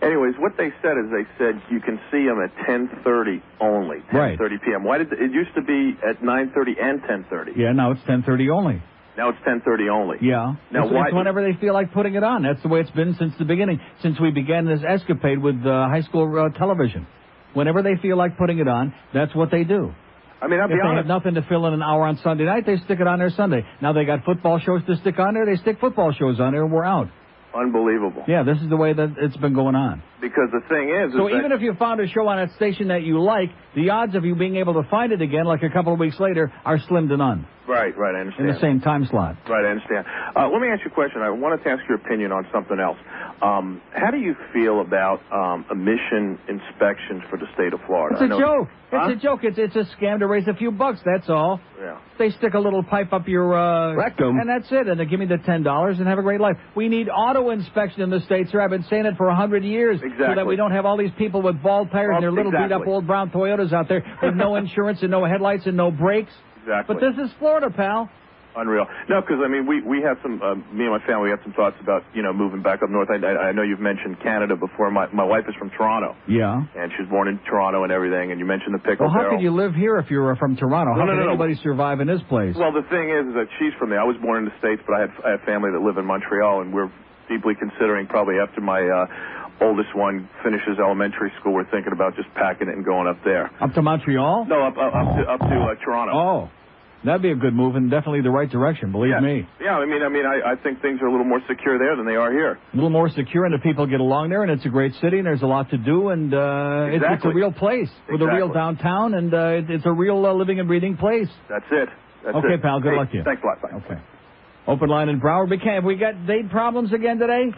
P: Anyways, what they said is they said you can see them at 10:30 only, 10:30 p.m. Why did it used to be at 9:30 and 10:30?
A: Yeah, now it's 10:30 only.
P: Now it's 10:30 only.
A: Yeah.
P: Now
A: it's,
P: why?
A: It's whenever they feel like putting it on. That's the way it's been since the beginning, since we began this escapade with high school television. Whenever they feel like putting it on, that's what they do.
P: I mean, I'll be
A: honest. If they have nothing to fill in an hour on Sunday night, they stick it on there Sunday. Now they got football shows to stick on there. They stick football shows on there, and we're out.
P: Unbelievable.
A: Yeah, this is the way that it's been going on.
P: Because the thing is
A: so even if you found a show on that station that you like, the odds of you being able to find it again, like a couple of weeks later, are slim to none.
P: Right, I understand.
A: In the same time slot.
P: Right, I understand. Let me ask you a question. I wanted to ask your opinion on something else. How do you feel about emission inspections for the state of Florida?
A: It's a joke. It's a joke. It's a scam to raise a few bucks, that's all.
P: Yeah.
A: They stick a little pipe up your
P: rectum,
A: and that's it. And they give me the $10 and have a great life. We need auto inspection in the state, sir. I've been saying it for 100 years.
P: Exactly.
A: So that we don't have all these people with bald tires and their little beat-up old brown Toyotas out there with no insurance and no headlights and no brakes.
P: Exactly.
A: But this is Florida, pal.
P: Unreal. No, because, I mean, we have some, me and my family have some thoughts about, moving back up north. I know you've mentioned Canada before. My wife is from Toronto.
A: Yeah.
P: And she's born in Toronto and everything, and you mentioned the pickle
A: barrel. Well, how
P: barrel.
A: could you live here if you're from Toronto? How could anybody survive in this place?
P: Well, the thing is that she's from there. I was born in the States, but I have family that live in Montreal, and we're deeply considering probably after my oldest one finishes elementary school, we're thinking about just packing it and going up there.
A: Up to Montreal?
P: No, up to Toronto.
A: Oh. That'd be a good move and definitely the right direction, believe me.
P: Yeah, I think things are a little more secure there than they are here.
A: A little more secure, and the people get along there, and it's a great city, and there's a lot to do, and it's a real place with a real downtown, and it's a real living and breathing place.
P: That's it.
A: Okay, pal, good luck to you.
P: Thanks a lot. Bye.
A: Okay. Open line in Broward. Have we got Dade problems again today?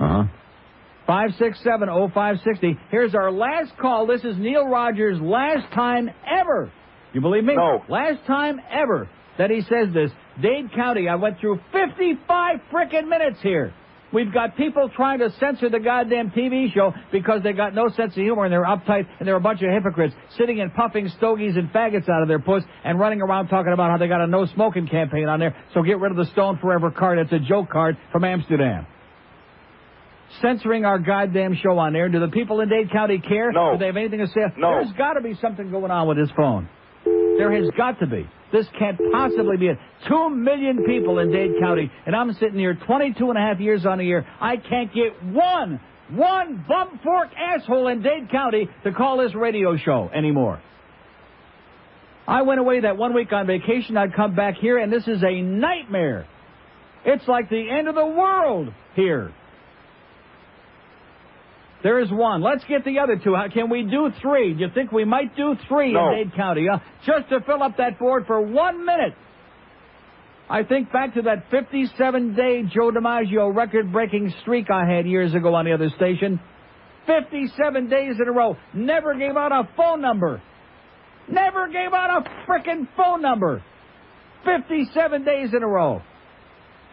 A: 567-0560. Here's our last call. This is Neil Rogers' last time ever. You believe me?
P: No.
A: Last time ever that he says this. Dade County, I went through 55 frickin' minutes here. We've got people trying to censor the goddamn TV show because they got no sense of humor and they're uptight and they're a bunch of hypocrites sitting and puffing stogies and faggots out of their puss and running around talking about how they got a no smoking campaign on there. So get rid of the Stone Forever card. It's a joke card from Amsterdam. Censoring our goddamn show on there. Do the people in Dade County care?
P: No.
A: Do they have anything to say?
P: No.
A: There's got to be something going on with his phone. There has got to be. This can't possibly be it. 2 million people in Dade County, and I'm sitting here 22 and a half years on a year. I can't get one bum-fork asshole in Dade County to call this radio show anymore. I went away that 1 week on vacation. I'd come back here, and this is a nightmare. It's like the end of the world here. There is one. Let's get the other two. Can we do 3? Do you think we might do 3 in Dade County? Just to fill up that board for 1 minute. I think back to that 57-day Joe DiMaggio record-breaking streak I had years ago on the other station. 57 days in a row. Never gave out a phone number. Never gave out a frickin' phone number. 57 days in a row.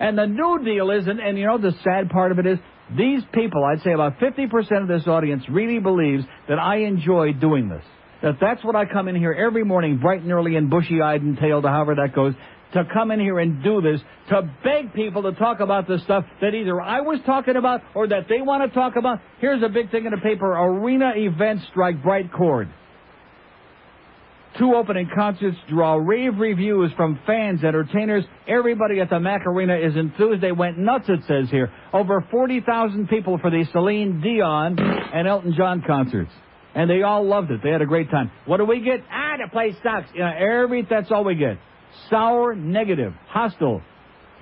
A: And the new deal is, and you know the sad part of it is, these people, I'd say about 50% of this audience really believes that I enjoy doing this. That's what I come in here every morning, bright and early and bushy-eyed and tailed, however that goes, to come in here and do this, to beg people to talk about the stuff that either I was talking about or that they want to talk about. Here's a big thing in the paper, arena events strike bright chord. 2 opening concerts draw rave reviews from fans, entertainers. Everybody at the Mac Arena is enthused. They went nuts, it says here. Over 40,000 people for the Celine Dion and Elton John concerts. And they all loved it. They had a great time. What do we get? The place sucks. You know, that's all we get. Sour, negative, hostile,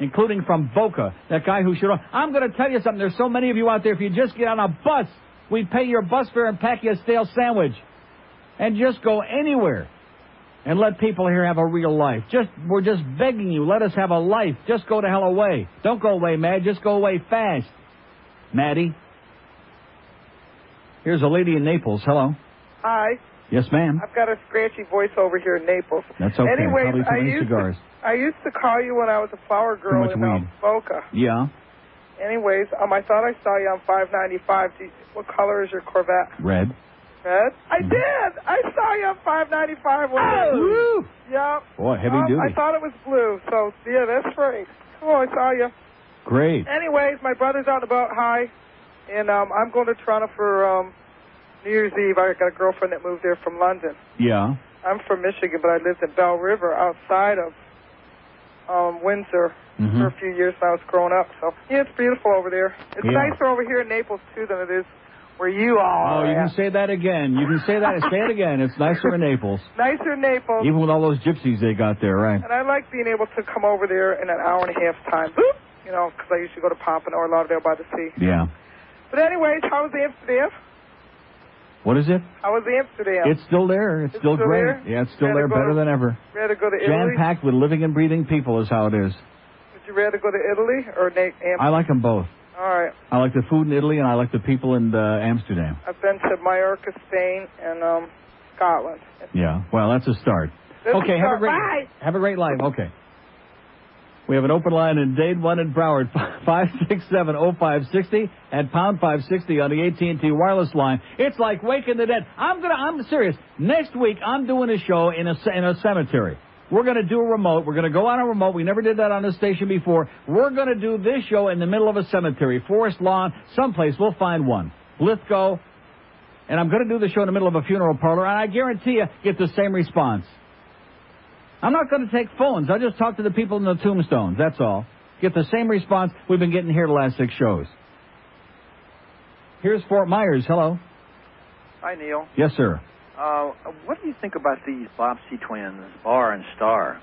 A: including from Boca, that guy who should... I'm going to tell you something. There's so many of you out there. If you just get on a bus, we'd pay your bus fare and pack you a stale sandwich. And just go anywhere. And let people here have a real life. We're just begging you, let us have a life. Just go to hell away. Don't go away, Mad. Just go away fast. Maddie. Here's a lady in Naples. Hello.
H: Hi.
A: Yes, ma'am.
H: I've got a scratchy voice over here in Naples.
A: That's okay.
H: Anyways,
A: Probably too many cigars.
H: I used to call you when I was a flower girl in Boca.
A: Yeah.
H: Anyways, I thought I saw you on 595. What color is your Corvette?
A: Red.
H: Red? I did! I saw you on 595.
A: Oh!
H: Yeah.
A: Boy, heavy duty.
H: I thought it was blue, so, yeah, that's right. Cool, I saw you.
A: Great.
H: Anyways, my brother's out and about. Hi. And I'm going to Toronto for New Year's Eve. I got a girlfriend that moved there from London.
A: Yeah.
H: I'm from Michigan, but I lived in Bell River outside of Windsor for a few years when I was growing up. So, yeah, it's beautiful over there. It's nicer over here in Naples, too, than it is where you are.
A: Oh, you can say that again. You can say that. Say it again. It's nicer in Naples.
H: Nicer in Naples.
A: Even with all those gypsies they got there, right?
H: And I like being able to come over there in an hour and a half time. Boop! You know, because I used to go to Pompano or Lauderdale by the sea.
A: Yeah.
H: But anyways, how was Amsterdam?
A: What is it?
H: How was Amsterdam?
A: It's still there. It's still great.
H: There?
A: Yeah, it's still there, better than ever.
H: Rather go to Italy?
A: Jam-packed with living and breathing people is how it is.
H: Would you rather go to Italy or Amsterdam?
A: I like them both.
H: All right.
A: I like the food in Italy, and I like the people in Amsterdam.
H: I've been to Mallorca, Spain, and Scotland.
A: Yeah, well, that's a start. Okay, have a great life. Okay. We have an open line in Dade, one in Broward, 567-0560, and pound 560 on the AT&T wireless line. It's like waking the dead. I'm serious. Next week, I'm doing a show in a cemetery. We're going to do a remote. We're going to go on a remote. We never did that on this station before. We're going to do this show in the middle of a cemetery, forest lawn, someplace. We'll find one. Lithgow. And I'm going to do the show in the middle of a funeral parlor, and I guarantee you get the same response. I'm not going to take phones. I'll just talk to the people in the tombstones. That's all. Get the same response we've been getting here the last 6 shows. Here's Fort Myers. Hello.
Q: Hi, Neil.
A: Yes, sir.
Q: What do you think about these Bobbsey twins, Barr and Starr?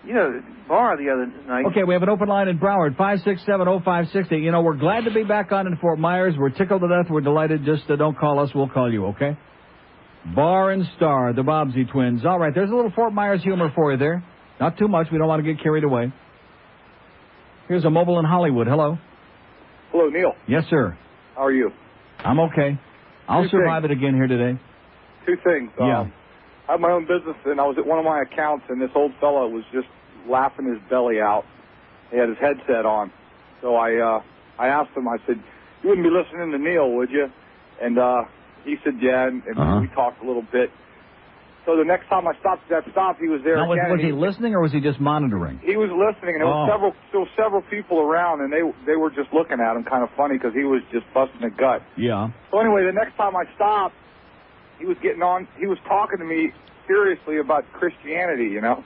Q: You know, Barr the other night...
A: Okay, we have an open line in Broward, 567-0560. You know, we're glad to be back on in Fort Myers. We're tickled to death. We're delighted. Just don't call us. We'll call you, okay? Barr and Starr, the Bobbsey twins. All right, there's a little Fort Myers humor for you there. Not too much. We don't want to get carried away. Here's a mobile in Hollywood. Hello.
R: Hello, Neil.
A: Yes, sir.
R: How are you?
A: I'm okay. I'll survive it again here today.
R: 2 things.
A: Yeah.
R: I have my own business, and I was at one of my accounts, and this old fellow was just laughing his belly out. He had his headset on. So I asked him, I said, you wouldn't be listening to Neil, would you? And he said, yeah, and we talked a little bit. So the next time I stopped at that stop, he was there
A: now,
R: again.
A: Was he listening, or was he just monitoring?
R: He was listening, and there were several people around, and they were just looking at him kind of funny because he was just busting a gut.
A: Yeah.
R: So anyway, the next time I stopped, he was getting on. He was talking to me seriously about Christianity, you know,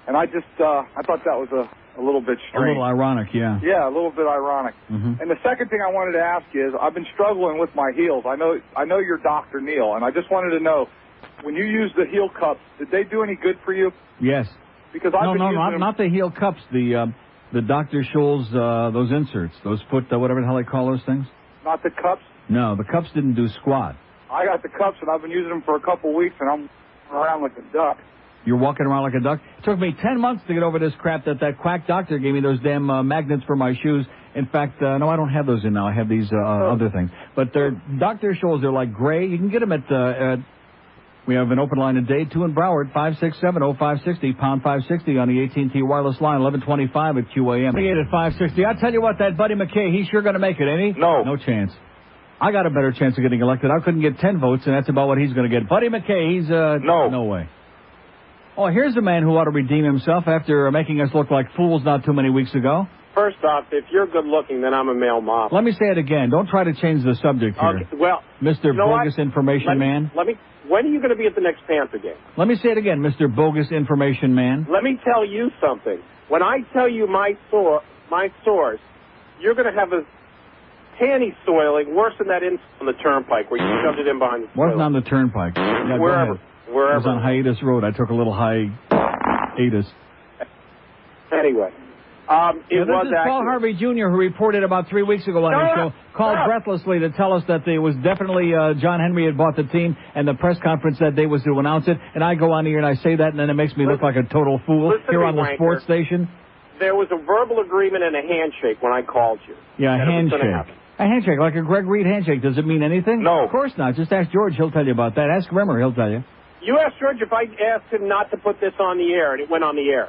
R: and I just I thought that was a little bit strange.
A: A little ironic, yeah.
R: Yeah, a little bit ironic.
A: Mm-hmm.
R: And the second thing I wanted to ask you is, I've been struggling with my heels. I know you're Dr. Neil, and I just wanted to know, when you use the heel cups, did they do any good for you?
A: Yes.
R: Because I've been using them.
A: Not the heel cups. The Dr. Scholl's those inserts, those whatever the hell they call those things.
R: Not the cups.
A: No, the cups didn't do squat.
R: I got the cups, and I've been using them for a couple of weeks, and I'm around like a duck.
A: You're walking around like a duck. It took me 10 months to get over this crap that quack doctor gave me, those damn magnets for my shoes. In fact, no, I don't have those in now. I have these other things. But they're doctor shows. They're like gray. You can get them at we have an open line today, 2 in Broward, 567-0560, pound 560 on the AT&T wireless line, 1125 at QAM. 28 at 560. I tell you what, that Buddy McKay, he's sure going to make it, ain't he?
P: No.
A: No chance. I got a better chance of getting elected. I couldn't get 10 votes, and that's about what he's going to get. Buddy McKay, he's, no way. Oh, here's a man who ought to redeem himself after making us look like fools not too many weeks ago.
S: First off, if you're good looking, then I'm a male model.
A: Let me say it again. Don't try to change the subject here.
S: Okay, well,
A: Mr. Bogus Information Man.
S: When are you going to be at the next Panther game?
A: Let me say it again, Mr. Bogus Information Man.
S: Let me tell you something. When I tell you my source, you're going to have a panty soiling worse than that in on the turnpike where you shoved it in behind the toilet.
A: Wasn't on the turnpike. Yeah,
S: wherever.
A: It was on Hiatus Road. I took a little hiatus.
S: Anyway.
A: This is Paul Harvey Jr., who reported about 3 weeks ago on his show, called breathlessly to tell us that it was definitely John Henry had bought the team, and the press conference that day was to announce it. And I go on here and I say that, and then it makes me look like a total fool here on the sports station.
S: There was a verbal agreement and a handshake when I called you.
A: Yeah, a handshake. A handshake, like a Greg Reed handshake. Does it mean anything?
S: No.
A: Of course not. Just ask George. He'll tell you about that. Ask Rimmer. He'll tell you.
S: You asked George if I asked him not to put this on the air, and it went on the air.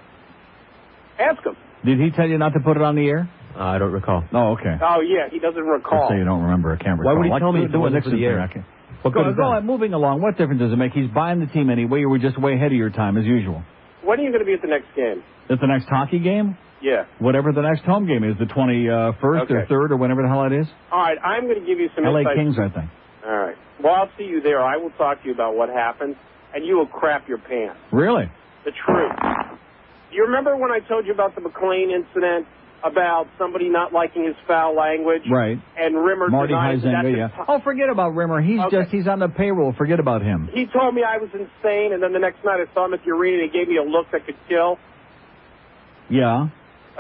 S: Ask him.
A: Did he tell you not to put it on the air?
C: I don't recall.
A: Oh, okay.
S: Oh, yeah, he doesn't recall.
A: Just say you don't remember. I can't recall.
C: Why would he tell me
A: do it next to the air? Well, go on, moving along. What difference does it make? He's buying the team anyway. You were just way ahead of your time, as usual.
S: When are you going to be at the next game?
A: At the next hockey game?
S: Yeah.
A: Whatever the next home game is, the 21st or 3rd or whenever the hell it is.
S: All right, I'm going to give you some
A: LA
S: insight.
A: Kings, I think.
S: All right. Well, I'll see you there. I will talk to you about what happened, and you will crap your pants.
A: Really?
S: The truth. Do you remember when I told you about the McLean incident, about somebody not liking his foul language?
A: Right.
S: And Rimmer
A: Marty
S: denied
A: Huizenga, yeah. Oh, forget about Rimmer. He's on the payroll. Forget about him.
S: He told me I was insane, and then the next night I saw him at the arena, and he gave me a look that could kill.
A: Yeah.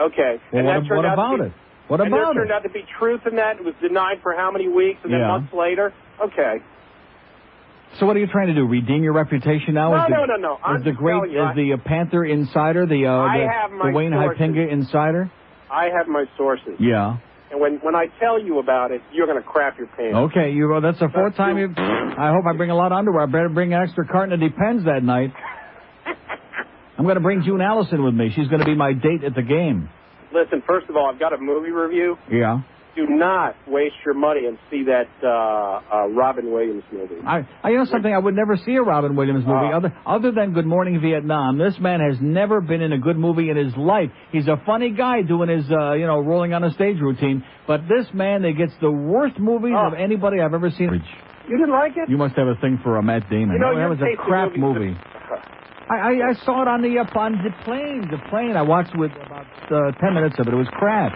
S: Okay.
A: Well,
S: and
A: what about it? What
S: and
A: about
S: there turned out to be truth in that. It was denied for how many weeks, and then months later? Okay.
A: So what are you trying to do? Redeem your reputation now?
S: No. I'm
A: the great, is the Panther insider, the Wayne Hypinga insider?
S: I have my sources.
A: Yeah.
S: And when I tell you about it, you're going to crap your pants.
A: Okay, that's the fourth time you. I hope I bring a lot of underwear. I better bring an extra carton of Depends that night. I'm going to bring June Allison with me. She's going to be my date at the game.
S: Listen, first of all, I've got a movie review.
A: Yeah.
S: Do not waste your money and see that Robin Williams movie.
A: You know something? I would never see a Robin Williams movie other than Good Morning Vietnam. This man has never been in a good movie in his life. He's a funny guy doing his, rolling on a stage routine. But this man that gets the worst movies of anybody I've ever seen.
S: You didn't like it?
A: You must have a thing for Matt Damon. That was a crap movie. I saw it on the plane. The plane. I watched with about 10 minutes of it. It was crap.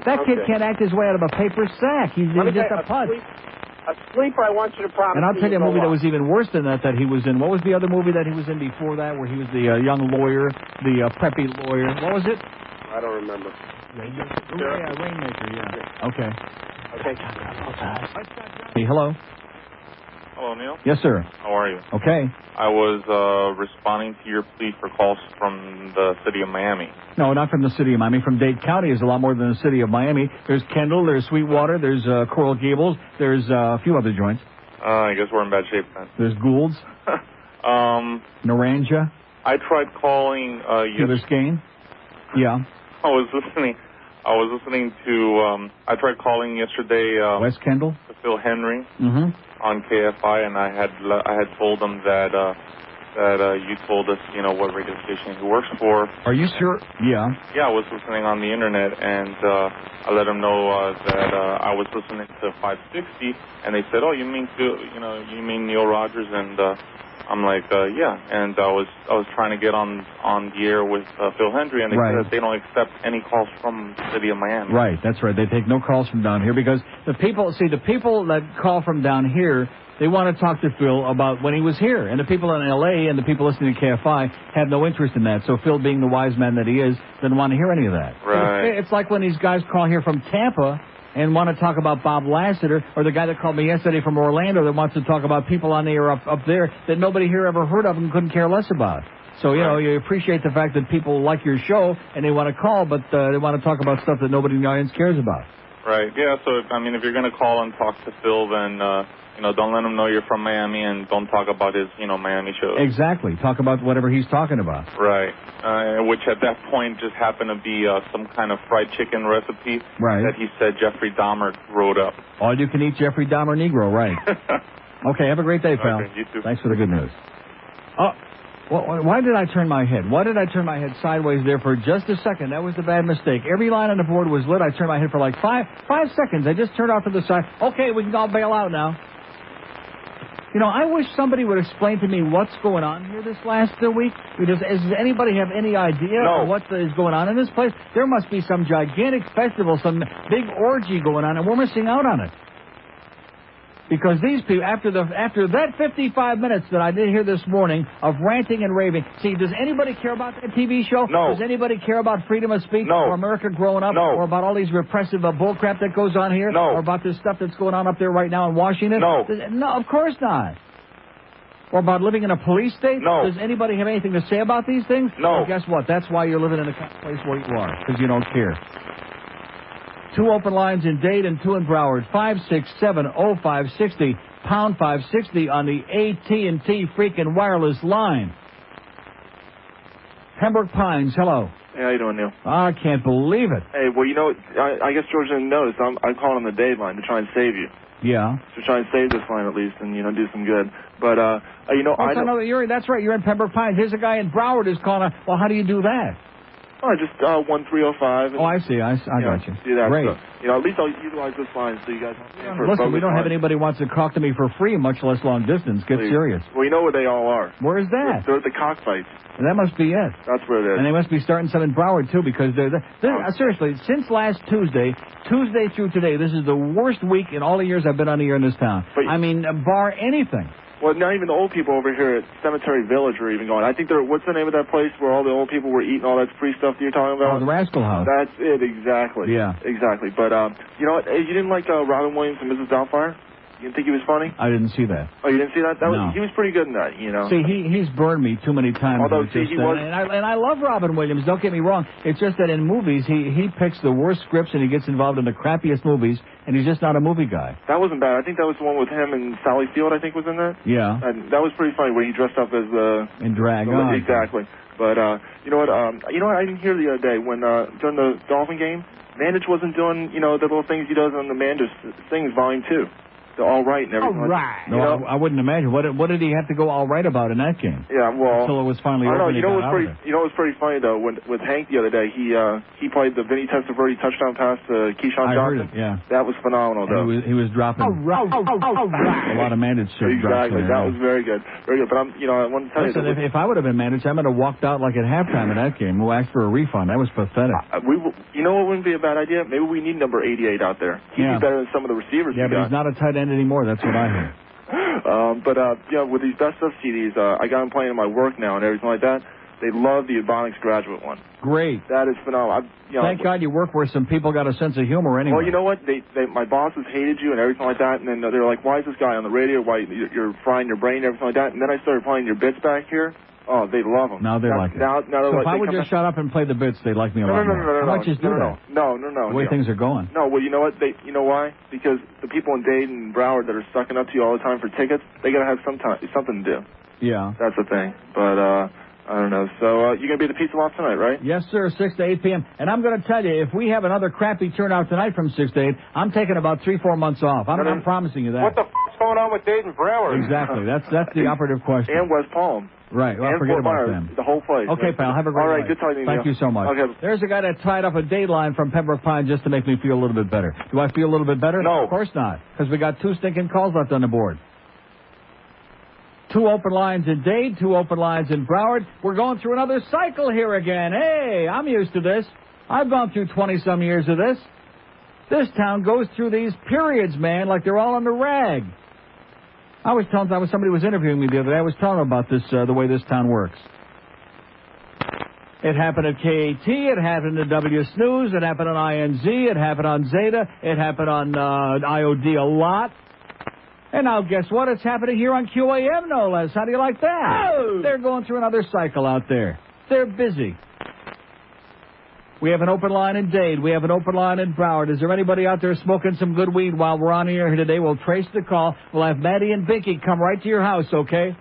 A: That kid can't act his way out of a paper sack. He's just a putz.
S: A sleeper, I want you to promise.
A: And I'll tell you a movie that was even worse than that he was in. What was the other movie that he was in before that, where he was the young lawyer, the preppy lawyer? What was it?
S: I don't remember.
A: Rainmaker. Yeah. Okay.
S: Okay.
A: Hey, hello.
T: Hello, Neil.
A: Yes, sir.
T: How are you?
A: Okay.
T: I was responding to your plea for calls from the city of Miami.
A: No, not from the city of Miami. From Dade County is a lot more than the city of Miami. There's Kendall, there's Sweetwater, there's Coral Gables, there's a few other joints.
T: I guess we're in bad shape then.
A: There's Gould's. Naranja.
T: I tried calling
A: Biscayne. Yeah.
T: I was listening to I tried calling yesterday
A: West Kendall
T: to Phil Henry.
A: Mm-hmm.
T: On KFI, and I had told them that you told us what radio station he works for.
A: Are you sure? Yeah.
T: Yeah, I was listening on the internet, and I let them know that I was listening to 560, and they said, "Oh, you mean Neil Rogers?" And I'm like, "Yeah." And I was trying to get on the air with Phil Henry, and they said that they don't accept any calls from the city of Miami.
A: Right, that's right. They take no calls from down here because the people that call from down here, they want to talk to Phil about when he was here. And the people in L.A. and the people listening to KFI have no interest in that. So Phil, being the wise man that he is, doesn't want to hear any of that.
T: Right.
A: It's like when these guys call here from Tampa and want to talk about Bob Lassiter, or the guy that called me yesterday from Orlando that wants to talk about people on the air up there that nobody here ever heard of and couldn't care less about. So, you know, you appreciate the fact that people like your show and they want to call, but they want to talk about stuff that nobody in the audience cares about.
T: Right. Yeah, so, if you're going to call and talk to Phil, then, don't let him know you're from Miami and don't talk about his, Miami shows.
A: Exactly. Talk about whatever he's talking about.
T: Right. Which at that point just happened to be some kind of fried chicken recipe that he said Jeffrey Dahmer wrote up.
A: All you can eat Jeffrey Dahmer Negro, right. Okay, have a great day, pal.
T: Okay, you too.
A: Thanks for the good news. Oh, why did I turn my head? Why did I turn my head sideways there for just a second? That was the bad mistake. Every line on the board was lit. I turned my head for like five seconds. I just turned off to the side. Okay, we can all bail out now. I wish somebody would explain to me what's going on here this last week. Does anybody have any idea of what is going on in this place? There must be some gigantic festival, some big orgy going on, and we're missing out on it. Because these people, after that 55 minutes that I did hear this morning of ranting and raving, see, does anybody care about that TV show?
B: No.
A: Does anybody care about freedom of speech?
B: No.
A: Or America growing up?
B: No.
A: Or about all these repressive bullcrap that goes on here?
B: No.
A: Or about this stuff that's going on up there right now in Washington?
B: No.
A: No, of course not. Or about living in a police state?
B: No.
A: Does anybody have anything to say about these things?
B: No.
A: Well, guess what? That's why you're living in the kind of place where you are, because you don't care. 2 open lines in Dade and 2 in Broward. 567-0560, pound 560 on the AT&T freaking wireless line. Pembroke Pines, hello.
B: Hey, how you doing, Neil?
A: I can't believe it.
B: Hey, well, I guess George didn't notice. I'm calling on the Dade line to try and save you.
A: Yeah.
B: To try and save this line at least and, do some good. But,
A: that's right. You're in Pembroke Pines. Here's a guy in Broward who's calling. Well, how do you do that?
B: Oh, just 1305.
A: Oh, I see. I got you.
B: Do that.
A: Great.
B: So, at least I'll utilize this line so you guys don't pay for
A: Listen, we don't have
B: line.
A: anybody who wants to talk to me for free, much less long distance. Get
B: Please.
A: serious.
B: Well, you know where they all are.
A: Where is that?
B: They're at the cockfights.
A: That must be it.
B: That's where it is.
A: And they must be starting some in Broward, too, because seriously, since last Tuesday through today, this is the worst week in all the years I've been on the air in this town. Bar anything.
B: Well, not even the old people over here at Cemetery Village are even going. I think what's the name of that place where all the old people were eating all that free stuff that you're talking about?
A: Oh, the Rascal House.
B: That's it, exactly.
A: Yeah.
B: Exactly. But, you know what? You didn't like Robin Williams and Mrs. Doubtfire? You didn't think he was funny?
A: I didn't see that.
B: Oh, you didn't see that?
A: No.
B: He was pretty good in that,
A: See, he's burned me too many times.
B: Although, he was...
A: And I love Robin Williams, don't get me wrong. It's just that in movies, he picks the worst scripts and he gets involved in the crappiest movies, and he's just not a movie guy.
B: That wasn't bad. I think that was the one with him and Sally Field, I think, was in that.
A: Yeah.
B: And that was pretty funny when he dressed up as
A: in drag.
B: Exactly. But, you know what I didn't hear the other day when, during the Dolphin game, Mandich wasn't doing, the little things he does on the Mandich Things Volume 2. The all right and everything.
A: All right. No, I wouldn't imagine. What did he have to go all right about in that game?
B: Yeah, well...
A: Until it was finally over.
B: You know what's pretty funny, though? With Hank the other day, he played the Vinny Testaverde touchdown pass to Keyshawn Johnson.
A: I heard it, yeah.
B: That was phenomenal, though.
A: He was dropping a lot of Mandich shit.
B: Exactly. That was very good. Very good. But I want to tell you...
A: If I would have been Mandich, I might have walked out like at halftime in that game. Who asked for a refund. That was pathetic.
B: You know what wouldn't be a bad idea? Maybe we need number 88 out there. He'd be better than some of the receivers we got.
A: But he's not a tight end anymore. That's what I hear.
B: With these best of CDs, I got them playing in my work now and everything like that. They love the Ebonics Graduate one.
A: Great.
B: That is phenomenal.
A: Thank God you work where some people got a sense of humor anyway.
B: Well, you know what? My bosses hated you and everything like that, and then they're like, why is this guy on the radio? Why you're frying your brain and everything like that? And then I started playing your bits back here. Oh, they love them.
A: Now they like it.
B: Now
A: so if I would just shut up and play the bits, they'd like me a lot more. How much is do that?
B: No.
A: The way things are going.
B: No, well, you know what? You know why? Because the people in Dade and Broward that are sucking up to you all the time for tickets, they got to have something to do.
A: Yeah.
B: That's the thing. But, I don't know. So, you're going to be at the Pizza Loft tonight, right?
A: Yes, sir, 6 to 8 p.m. And I'm going to tell you, if we have another crappy turnout tonight from 6 to 8, I'm taking about 3-4 months off. I'm promising you that.
S: What the f***'s going on with Dade and Broward?
A: Exactly. That's the operative question.
B: And West Palm.
A: Right. Well,
B: and
A: forget
B: Fort
A: about
B: Myers,
A: them.
B: The whole place.
A: Okay, pal. Have a great
B: night. All right.
A: night.
B: Good talking to you.
A: Thank you so much.
B: Okay.
A: There's a guy that tied up a date line from Pembroke Pines just to make me feel a little bit better. Do I feel a little bit better?
B: No.
A: Of course not, because we got 2 stinking calls left on the board. 2 open lines in Dade, 2 open lines in Broward. We're going through another cycle here again. Hey, I'm used to this. I've gone through 20-some years of this. This town goes through these periods, man, like they're all on the rag. Somebody was interviewing me the other day. I was telling them about this, the way this town works. It happened at KAT. It happened at W Snooze. It happened on INZ. It happened on Zeta. It happened on IOD a lot. And now guess what? It's happening here on QAM, no less. How do you like that?
L: Oh!
A: They're going through another cycle out there. They're busy. We have an open line in Dade. We have an open line in Broward. Is there anybody out there smoking some good weed while we're on the air here today? We'll trace the call. We'll have Maddie and Binky come right to your house, okay?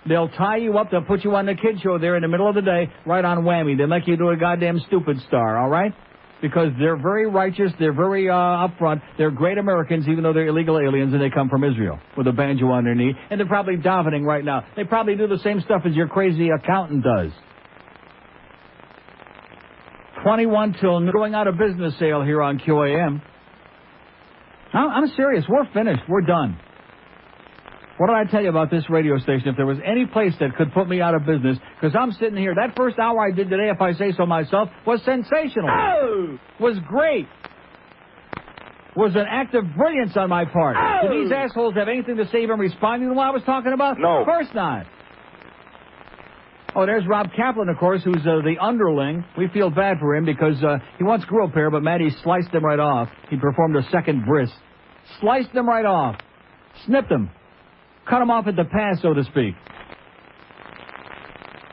A: They'll tie you up. They'll put you on the kid show there in the middle of the day, right on WAMI. They'll make you do a goddamn stupid star, all right? Because they're very righteous. They're very upfront. They're great Americans, even though they're illegal aliens, and they come from Israel with a banjo on their knee. And they're probably davening right now. They probably do the same stuff as your crazy accountant does. 21 till going out of business sale here on QAM. I'm serious. We're finished. We're done. What did I tell you about this radio station? If there was any place that could put me out of business, because I'm sitting here. That first hour I did today, if I say so myself, was sensational.
L: Oh!
A: Was great. Was an act of brilliance on my part.
L: Oh!
A: Did these assholes have anything to say even responding to what I was talking about?
L: No.
A: Of course not. Oh, there's Rob Kaplan, of course, who's the underling. We feel bad for him because he once grew a pair, but Maddie sliced them right off. He performed a second bris. Sliced them right off. Snipped them. Cut them off at the pass, so to speak.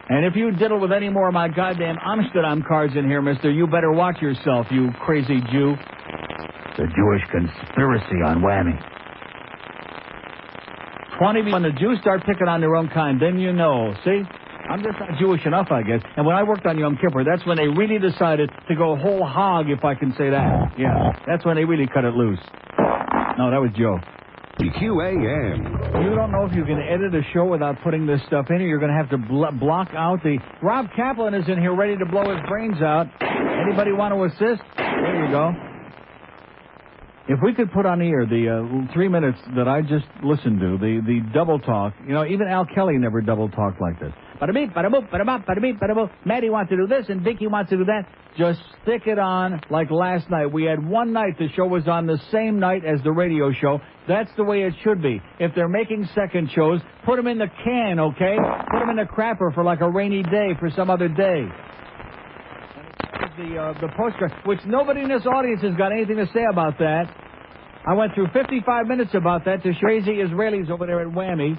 A: And if you diddle with any more of my goddamn Amsterdam cards in here, mister, you better watch yourself, you crazy Jew.
U: The Jewish conspiracy on WAMI.
A: 20 when the Jews start picking on their own kind, then you know. See? I'm just not Jewish enough, I guess. And when I worked on Yom Kippur, that's when they really decided to go whole hog, if I can say that. Yeah, that's when they really cut it loose. No, that was Joe.
D: QAM.
A: You don't know if you can edit a show without putting this stuff in, or you're going to have to block out the... Rob Kaplan is in here ready to blow his brains out. Anybody want to assist? There you go. If we could put on the air the 3 minutes that I just listened to, the double talk, you know, even Al Kelly never double talked like this. Bada-beep, bada-boop, bada-bop, bada-beep, bada-boop. Maddie wants to do this and Vicky wants to do that. Just stick it on like last night. We had one night the show was on the same night as the radio show. That's the way it should be. If they're making second shows, put them in the can, okay? Put them in the crapper for like a rainy day for some other day. The postcard, which nobody in this audience has got anything to say about that. I went through 55 minutes about that to crazy Israelis over there at WAMI.